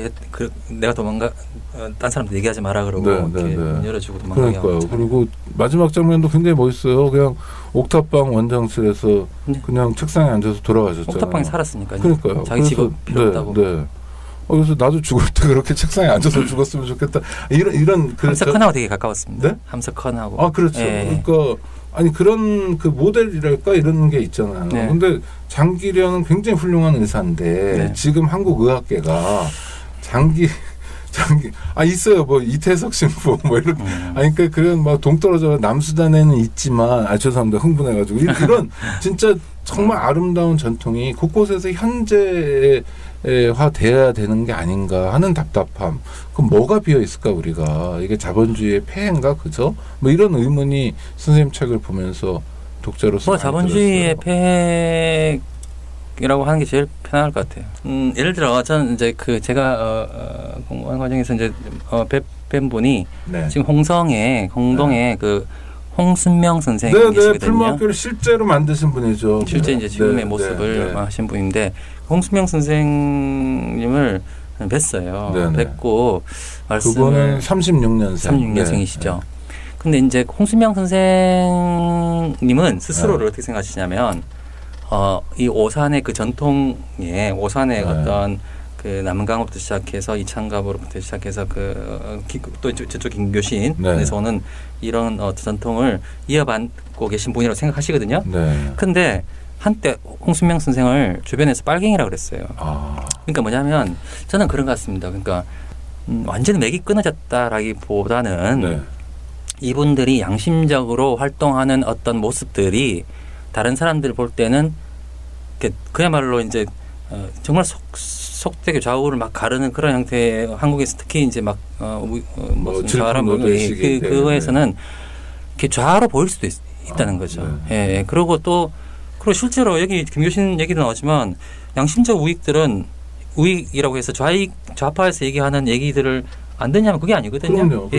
딴 사람들 얘기하지 마라 그러고 문 열어주고 도망가게 하고. 그리고 마지막 장면도 굉장히 멋있어요. 그냥 옥탑방 원장실에서 그냥 책상에 앉아서 돌아가셨잖아요. 옥탑방에 살았으니까요. 그러니까요. 자기 직업 필요 없다고. 그래서 나도 죽을 때 그렇게 책상에 앉아서 죽었으면 좋겠다. 이런 함석헌하고 되게 가까웠습니다. 함석헌하고. 그렇죠. 그러니까 아니 그런 그 모델이랄까 이런 게 있잖아요. 근데 장기련은 굉장히 훌륭한 의사인데 지금 한국 의학계가 장기 있어요. 뭐 이태석 신부 뭐 이렇게 그러니까 그런 막 동떨어져 남수단에는 있지만 죄송합니다. 흥분해가지고 이런 진짜 정말 아름다운 전통이 곳곳에서 현재화돼야 되는 게 아닌가 하는 답답함. 그럼 뭐가 비어 있을까 우리가 이게 자본주의의 폐해인가 그죠? 뭐 이런 의문이 선생님 책을 보면서 독자로서 자본주의의 폐해라고 하는 게 제일 편할 것 같아요. 예를 들어 저는 이제 제가 공부하는 과정에서 이제 뵌 분이 지금 홍동에 그 홍순명 선생님이시거든요. 풀무학교를 실제로 만드신 분이죠. 실제 이제 지금의 모습을 하신 분인데 홍순명 선생님을 뵀어요. 뵙고 그분은 36년생이시죠. 근데 이제 홍순명 선생님은 스스로를 어떻게 생각하시냐면 이 오산의 그 전통에 오산의 어떤 그 남강업부터 시작해서 이창갑으로부터 시작해서 또 저쪽 김교신에서 오는 이런 전통을 이어받고 계신 분이라고 생각하시거든요. 근데 한때 홍순명 선생을 주변에서 빨갱이라고 그랬어요. 그러니까 뭐냐면 저는 그런 것 같습니다. 그러니까 완전히 맥이 끊어졌다라기보다는 이분들이 양심적으로 활동하는 어떤 모습들이 다른 사람들 볼 때는 그야말로 이제 정말 속되게 좌우를 막 가르는 그런 형태의 한국에서 특히 이제 막 무슨 사람들이 그거에서는 이렇게 좌로 보일 수도 있다는 거죠. 예. 그리고 실제로 여기 김교신 얘기도 나오지만 양심적 우익이라고 해서 좌파에서 얘기하는 얘기들을 안 듣냐면 그게 아니거든요.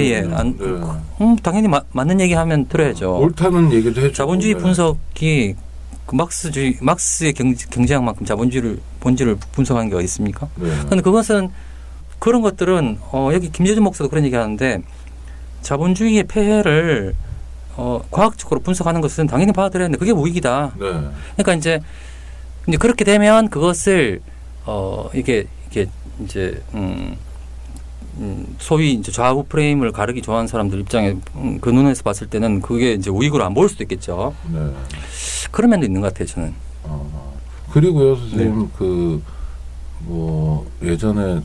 당연히 맞는 얘기하면 들어야죠. 옳다는 얘기도 해주고. 자본주의 분석이 그 막스의 경제학만큼 자본주의를 본질을 분석하는 게 어디 있습니까? 그런데 그것은 그런 것들은 여기 김재준 목사도 그런 얘기하는데 자본주의의 폐해를 과학적으로 분석하는 것은 당연히 받아들여야 하는데 그게 우익이다. 그러니까 이제 그렇게 되면 그것을 이게 이제 소위 이제 좌우 프레임을 가르기 좋아하는 사람들 입장에 그 눈에서 봤을 때는 그게 이제 우익으로 안 보일 수도 있겠죠. 그런 면도 있는 것 같아요, 저는. 그리고요, 선생님, 예전에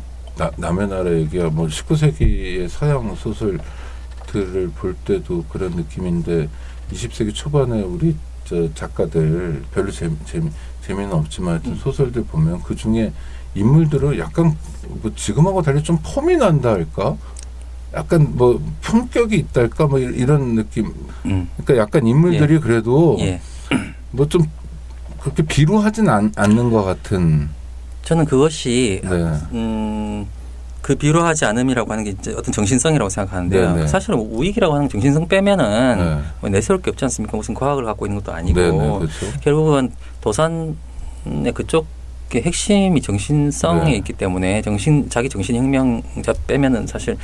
남의 나라 얘기야, 19세기의 서양 소설들을 볼 때도 그런 느낌인데, 20세기 초반에 우리 작가들, 별로 재미는 없지만 하여튼 소설들 보면 그 중에 인물들은 약간 지금하고 달리 좀 폼이 난다 할까? 약간 품격이 있다 할까? 이런 느낌. 그러니까 약간 인물들이 그래도 좀 그렇게 비루하진 않는 것 같은. 저는 그것이 그 비루하지 않음이라고 하는 게 이제 어떤 정신성이라고 생각하는데요. 사실은 우익이라고 하는 정신성 빼면은 내세울 게 없지 않습니까? 무슨 과학을 갖고 있는 것도 아니고 그렇죠. 결국은 도산의 그쪽 핵심이 정신성에 있기 때문에 자기 정신혁명자 빼면은 사실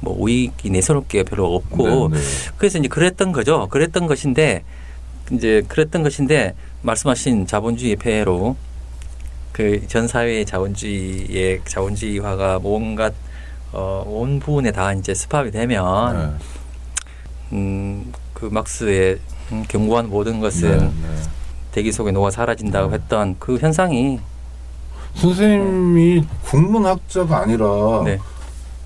우익이 내세울 게 별로 없고 그래서 이제 그랬던 것인데 말씀하신 자본주의 폐해로 그 전 사회의 자본주의화가 뭔가 온 부분에 다 이제 스팝이 되면 그 막스의 경고한 모든 것은 대기 속에 녹아 사라진다고 했던 그 현상이 선생님이 국문학자가 아니라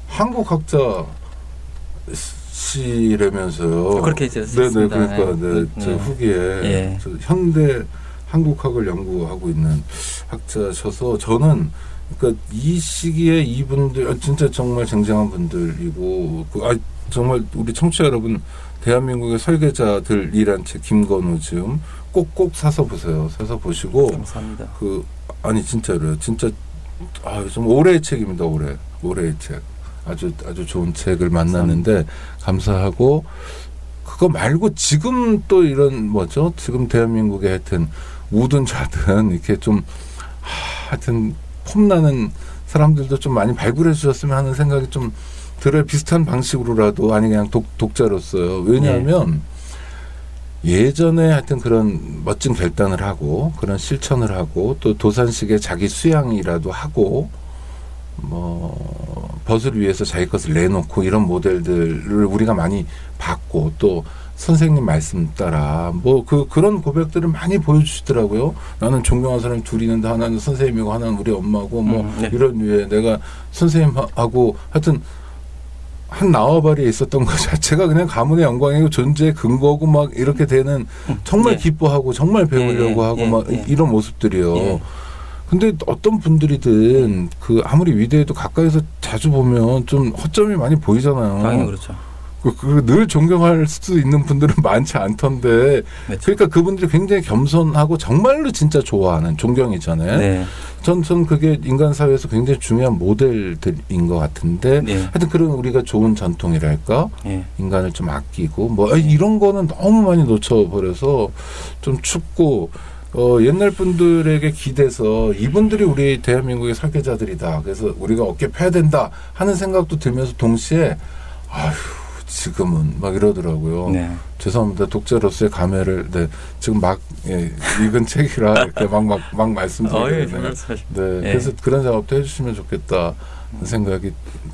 한국학자시라면서요. 그렇게 이제 썼습니다. 그러니까 저 후기에 저 현대 한국학을 연구하고 있는 학자셔서 저는 그러니까 이 시기에 이분들 진짜 정말 쟁쟁한 분들이고 정말 우리 청취자 여러분 대한민국의 설계자들이란 책 김건우 지금 꼭 사서 보세요. 사서 보시고 감사합니다. 아니 진짜로요. 진짜 좀 올해의 책입니다. 올해의 책. 아주 좋은 책을 만났는데 감사하고 그거 말고 지금 또 이런 지금 대한민국에 하여튼 우든 좌든 이렇게 좀 하여튼 폼나는 사람들도 좀 많이 발굴해 주셨으면 하는 생각이 좀 들어요. 비슷한 방식으로라도 아니 그냥 독자로서요. 왜냐하면 예전에 하여튼 그런 멋진 결단을 하고 그런 실천을 하고 또 도산식의 자기 수양이라도 하고 벗을 위해서 자기 것을 내놓고 이런 모델들을 우리가 많이 봤고 또 선생님 말씀 따라 그런 고백들을 많이 보여주시더라고요. 나는 존경하는 사람이 둘이 있는데 하나는 선생님이고 하나는 우리 엄마고 이런 류에 내가 선생님하고 하여튼 한 나와바리에 있었던 것 자체가 그냥 가문의 영광이고 존재의 근거고 막 이렇게 되는 정말 기뻐하고 정말 배우려고 하고 이런 모습들이요. 근데 어떤 분들이든 아무리 위대해도 가까이서 자주 보면 좀 허점이 많이 보이잖아요. 당연히 그렇죠. 늘 존경할 수 있는 분들은 많지 않던데 그렇죠. 그러니까 그분들이 굉장히 겸손하고 정말로 진짜 좋아하는 존경이잖아요. 네. 전 그게 인간 사회에서 굉장히 중요한 모델들인 것 같은데 네. 하여튼 그런 우리가 좋은 전통이랄까 네. 인간을 좀 아끼고 뭐 이런 거는 너무 많이 놓쳐버려서 좀 춥고 옛날 분들에게 기대서 이분들이 우리 대한민국의 설계자들이다. 그래서 우리가 어깨 펴야 된다 하는 생각도 들면서 동시에 아휴 지금은 막 이러더라고요. 네. 죄송합니다. 독자로서의 감회를 지금 막 읽은 책이라 이렇게 막 말씀드리는데 네. 그래서 그런 작업도 해주시면 좋겠다 생각이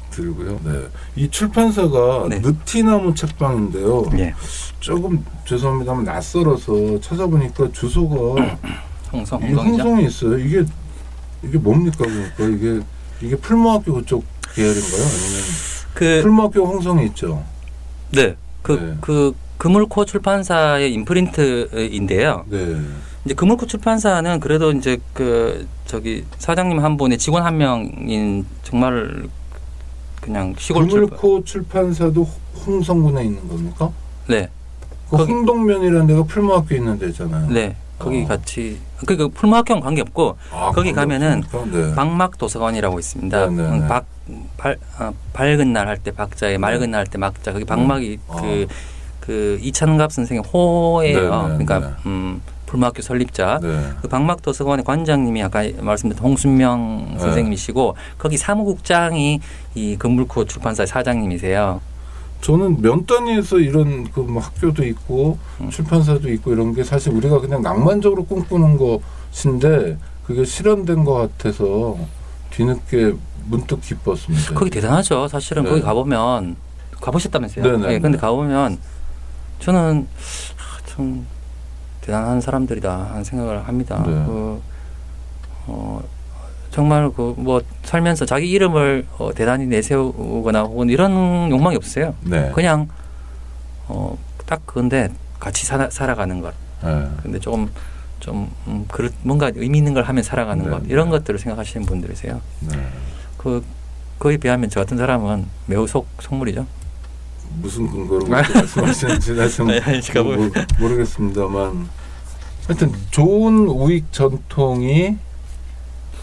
들고요. 네. 이 출판사가 네. 느티나무 책방인데요. 네. 조금 죄송합니다만 낯설어서 찾아보니까 주소가 홍성이 있어요. 이게 뭡니까 그러니까 이게 풀모학교 그쪽 계열인가요? 아니면 풀모학교 홍성이 있죠. 네. 그물코 출판사의 임프린트인데요. 네. 이제 그물코 출판사는 그래도 이제 사장님 한 분의 직원 한 명인 정말 그냥 시골 그물코 출판사도 홍성군에 있는 겁니까? 네. 홍동면이라는 데가 풀모학교 있는 데잖아요. 네. 거기 같이 그 풀모학교는 관계 없고 거기 가면은 네. 박막 도서관이라고 있습니다. 네, 네, 네. 밝은 날 할 때 박자에 맑은 날 할 때 막자 거기 박막이 그 이찬갑 선생의 호예요. 네, 네, 그러니까 네. 풀모학교 설립자. 네. 그 박막 도서관의 관장님이 아까 말씀드린 홍순명 네. 선생님이시고 거기 사무국장이 이 금물코 출판사의 사장님이세요. 저는 면 단위에서 이런 뭐 학교도 있고 출판사도 있고 이런 게 사실 우리가 그냥 낭만적으로 꿈꾸는 것인데 그게 실현된 것 같아서 뒤늦게 문득 기뻤습니다. 거기 대단하죠. 사실은 네. 거기 가보면 가보셨다면서요? 네네. 네, 근데 가보면 저는 참 대단한 사람들이다 하는 생각을 합니다. 네. 정말 뭐 살면서 자기 이름을 대단히 내세우거나 혹은 이런 욕망이 없어요. 네. 그냥 딱 그건데 같이 살아가는 것. 네. 근데 좀 뭔가 의미 있는 걸 하면 살아가는 네. 것 이런 것들을 생각하시는 분들이세요. 네. 그에 비하면 저 같은 사람은 매우 속물이죠. 무슨 근거로 그렇게 말씀하시는지 좀 모르겠습니다만 하여튼 좋은 우익 전통이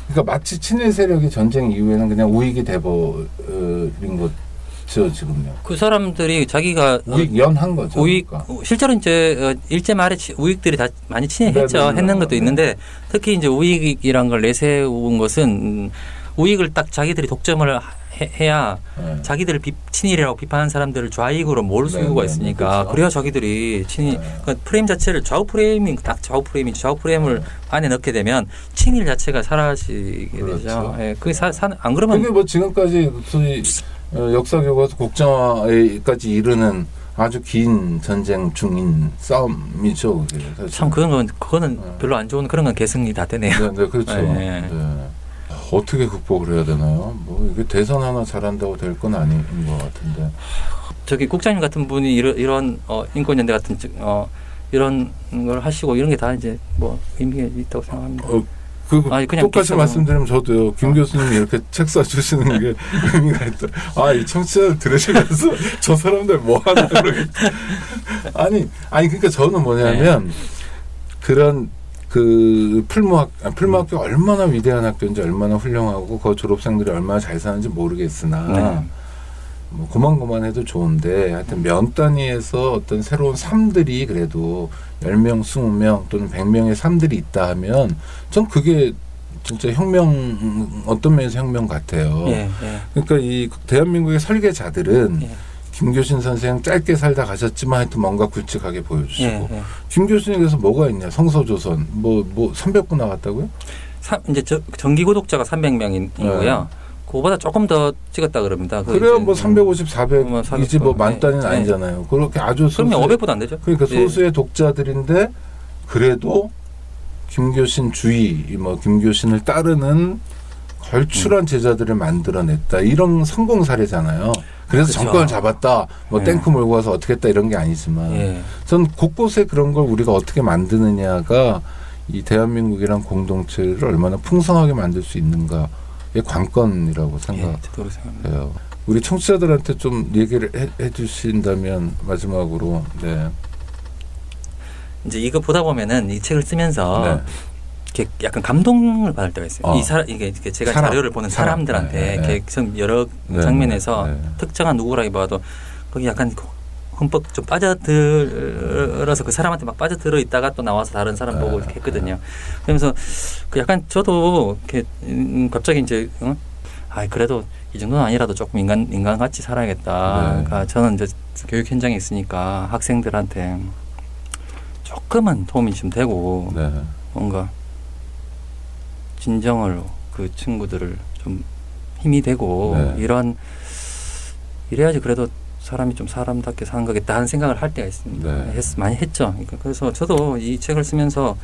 그러니까 마치 친일 세력이 전쟁 이후에는 그냥 우익이 돼버린 거죠 지금요. 그 사람들이 자기가 우익연한 거죠. 우익 그러니까. 실제로 이제 일제 말에 우익들이 다 많이 친일했죠. 했는 것도 있는데 특히 이제 우익이란 걸 내세운 것은 우익을 딱 자기들이 독점을 해야 자기들을 친일이라고 비판하는 사람들을 좌익으로 몰 수가 있으니까 그렇죠. 그래야 자기들이 친일 그러니까 프레임 자체를 좌우 프레임이 딱 좌우 프레임이 좌우 프레임을 안에 넣게 되면 친일 자체가 사라지게 그렇죠. 되죠. 예, 그게 안 그러면 그게 뭐 지금까지 소위 역사 교과서 국정화까지 이르는 아주 긴 전쟁 중인 싸움이죠. 그게 참 그거는 별로 안 좋은 그런 건 계승이 다 되네요. 네, 그렇죠. 네. 어떻게 극복을 해야 되나요? 뭐 이게 대선 하나 잘한다고 될 건 아닌 것 같은데. 저기 국장님 같은 분이 이런 인권연대 같은 이런 걸 하시고 이런 게 다 이제 뭐 의미가 있다고 생각합니다. 그냥 똑같이 말씀드리면 저도요. 김 교수님이 이렇게 책 써주시는 게 의미가 있다. 이 청취자들 들으시면서 저 사람들 뭐 하나 그러겠다. 아니 그러니까 저는 뭐냐면 그런 그 풀모학교 얼마나 위대한 학교인지 얼마나 훌륭하고 그 졸업생들이 얼마나 잘 사는지 모르겠으나 뭐 고만고만해도 좋은데 하여튼 면 단위에서 어떤 새로운 삶들이 그래도 10명, 20명 또는 100명의 삶들이 있다 하면 전 그게 진짜 어떤 면에서 혁명 같아요. 그러니까 이 대한민국의 설계자들은 김교신 선생 짧게 살다 가셨지만 하여튼 뭔가 굵직하게 보여주시고 김교신에 대해서 뭐가 있냐 성서조선 뭐 300부 나갔다고요? 이제 정기 구독자가 300명이고요. 그거보다 조금 더 찍었다 그럽니다. 그래야 뭐 350, 400이지 뭐 만 단위는 아니잖아요. 그렇게 아주 그러면 500보다 안 되죠. 그러니까 소수의 독자들인데 그래도 김교신 주의, 뭐 김교신을 따르는 걸출한 제자들을 만들어냈다. 이런 성공 사례잖아요. 그래서 그렇죠. 정권을 잡았다. 뭐 탱크 몰고 가서 어떻게 했다 이런 게 아니지만 전 곳곳에 그런 걸 우리가 어떻게 만드느냐가 이 대한민국이란 공동체를 얼마나 풍성하게 만들 수 있는가의 관건이라고 생각해요. 우리 청취자들한테 좀 얘기를 해 주신다면 마지막으로. 네. 이제 이거 보다 보면은 이 책을 쓰면서 네. 이렇게 약간 감동을 받을 때가 있어요. 이게 제가 자료를 보는 사람들한테 이렇게 여러 장면에서 특정한 누구라기보다도 거기 약간 흠뻑 좀 빠져들어서 그 사람한테 막 빠져들어 있다가 또 나와서 다른 사람 보고 이렇게 했거든요. 그러면서 그 약간 저도 이렇게 갑자기 이제 그래도 이 정도는 아니라도 조금 인간같이 살아야겠다. 그러니까 저는 이제 교육 현장에 있으니까 학생들한테 조금은 도움이 좀 되고 뭔가 진정으로 그 친구들을 좀 힘이 되고 이래야지 그래도 사람이 좀 사람답게 사는 거겠다 하는 생각을 할 때가 있습니다. 많이 했죠. 그래서 저도 이 책을 쓰면서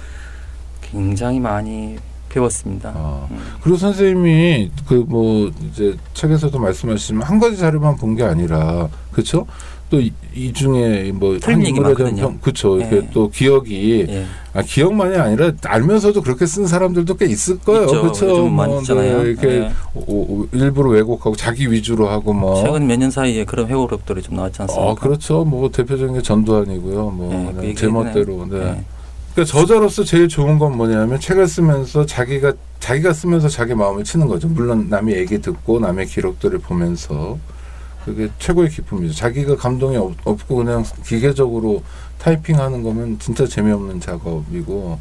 굉장히 많이 배웠습니다. 그리고 선생님이 그 뭐 이제 책에서도 말씀하시지만 한 가지 자료만 본 게 아니라 그렇죠? 또 이 중에 뭐 한 인물에 대한 그렇죠. 이렇게 또 기억이 기억만이 아니라 알면서도 그렇게 쓴 사람들도 꽤 있을 거예요. 그렇죠. 뭐 이렇게 일부러 왜곡하고 자기 위주로 하고 뭐 최근 몇 년 사이에 그런 회고록들이 좀 나왔지 않습니까? 그렇죠. 뭐 대표적인 게 전두환이고요. 뭐 제멋대로. 그러니까 저자로서 제일 좋은 건 뭐냐면 책을 쓰면서 자기가 쓰면서 자기 마음을 치는 거죠. 물론 남의 얘기 듣고 남의 기록들을 보면서 그게 최고의 기쁨이죠. 자기가 감동이 없고 그냥 기계적으로 타이핑하는 거면 진짜 재미없는 작업이고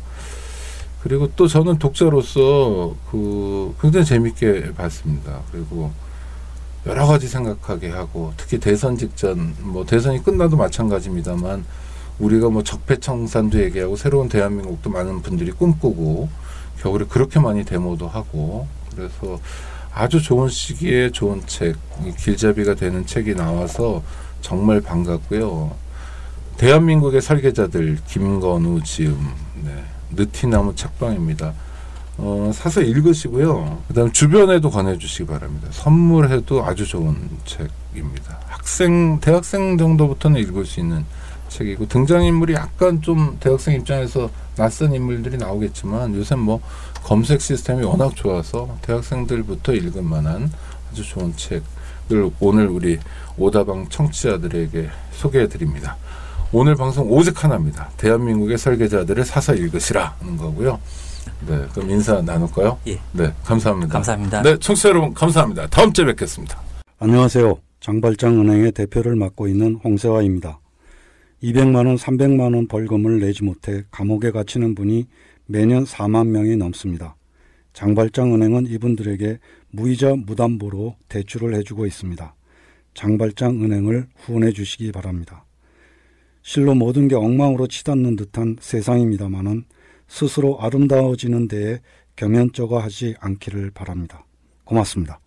그리고 또 저는 독자로서 굉장히 재밌게 봤습니다. 그리고 여러 가지 생각하게 하고 특히 대선 직전 뭐 대선이 끝나도 마찬가지입니다만 우리가 뭐 적폐청산도 얘기하고 새로운 대한민국도 많은 분들이 꿈꾸고 겨울에 그렇게 많이 데모도 하고 그래서 아주 좋은 시기에 좋은 책, 길잡이가 되는 책이 나와서 정말 반갑고요. 대한민국의 설계자들 김건우 지음, 느티나무 책방입니다. 사서 읽으시고요. 그다음 주변에도 권해주시기 바랍니다. 선물해도 아주 좋은 책입니다. 대학생 정도부터는 읽을 수 있는 책이고 등장인물이 약간 좀 대학생 입장에서 낯선 인물들이 나오겠지만 요새 뭐 검색 시스템이 워낙 좋아서 대학생들부터 읽을 만한 아주 좋은 책을 오늘 우리 오다방 청취자들에게 소개해 드립니다. 오늘 방송 오직 하나입니다. 대한민국의 설계자들을 사서 읽으시라 하는 거고요. 네, 그럼 인사 나눌까요? 예. 네, 감사합니다. 감사합니다. 네, 청취자 여러분 감사합니다. 다음 주에 뵙겠습니다. 안녕하세요. 장발장은행의 대표를 맡고 있는 홍세화입니다. 200만 원, 300만 원 벌금을 내지 못해 감옥에 갇히는 분이 매년 4만 명이 넘습니다. 장발장은행은 이분들에게 무이자 무담보로 대출을 해주고 있습니다. 장발장은행을 후원해 주시기 바랍니다. 실로 모든 게 엉망으로 치닫는 듯한 세상입니다마는 스스로 아름다워지는 데에 겸연쩍어 하지 않기를 바랍니다. 고맙습니다.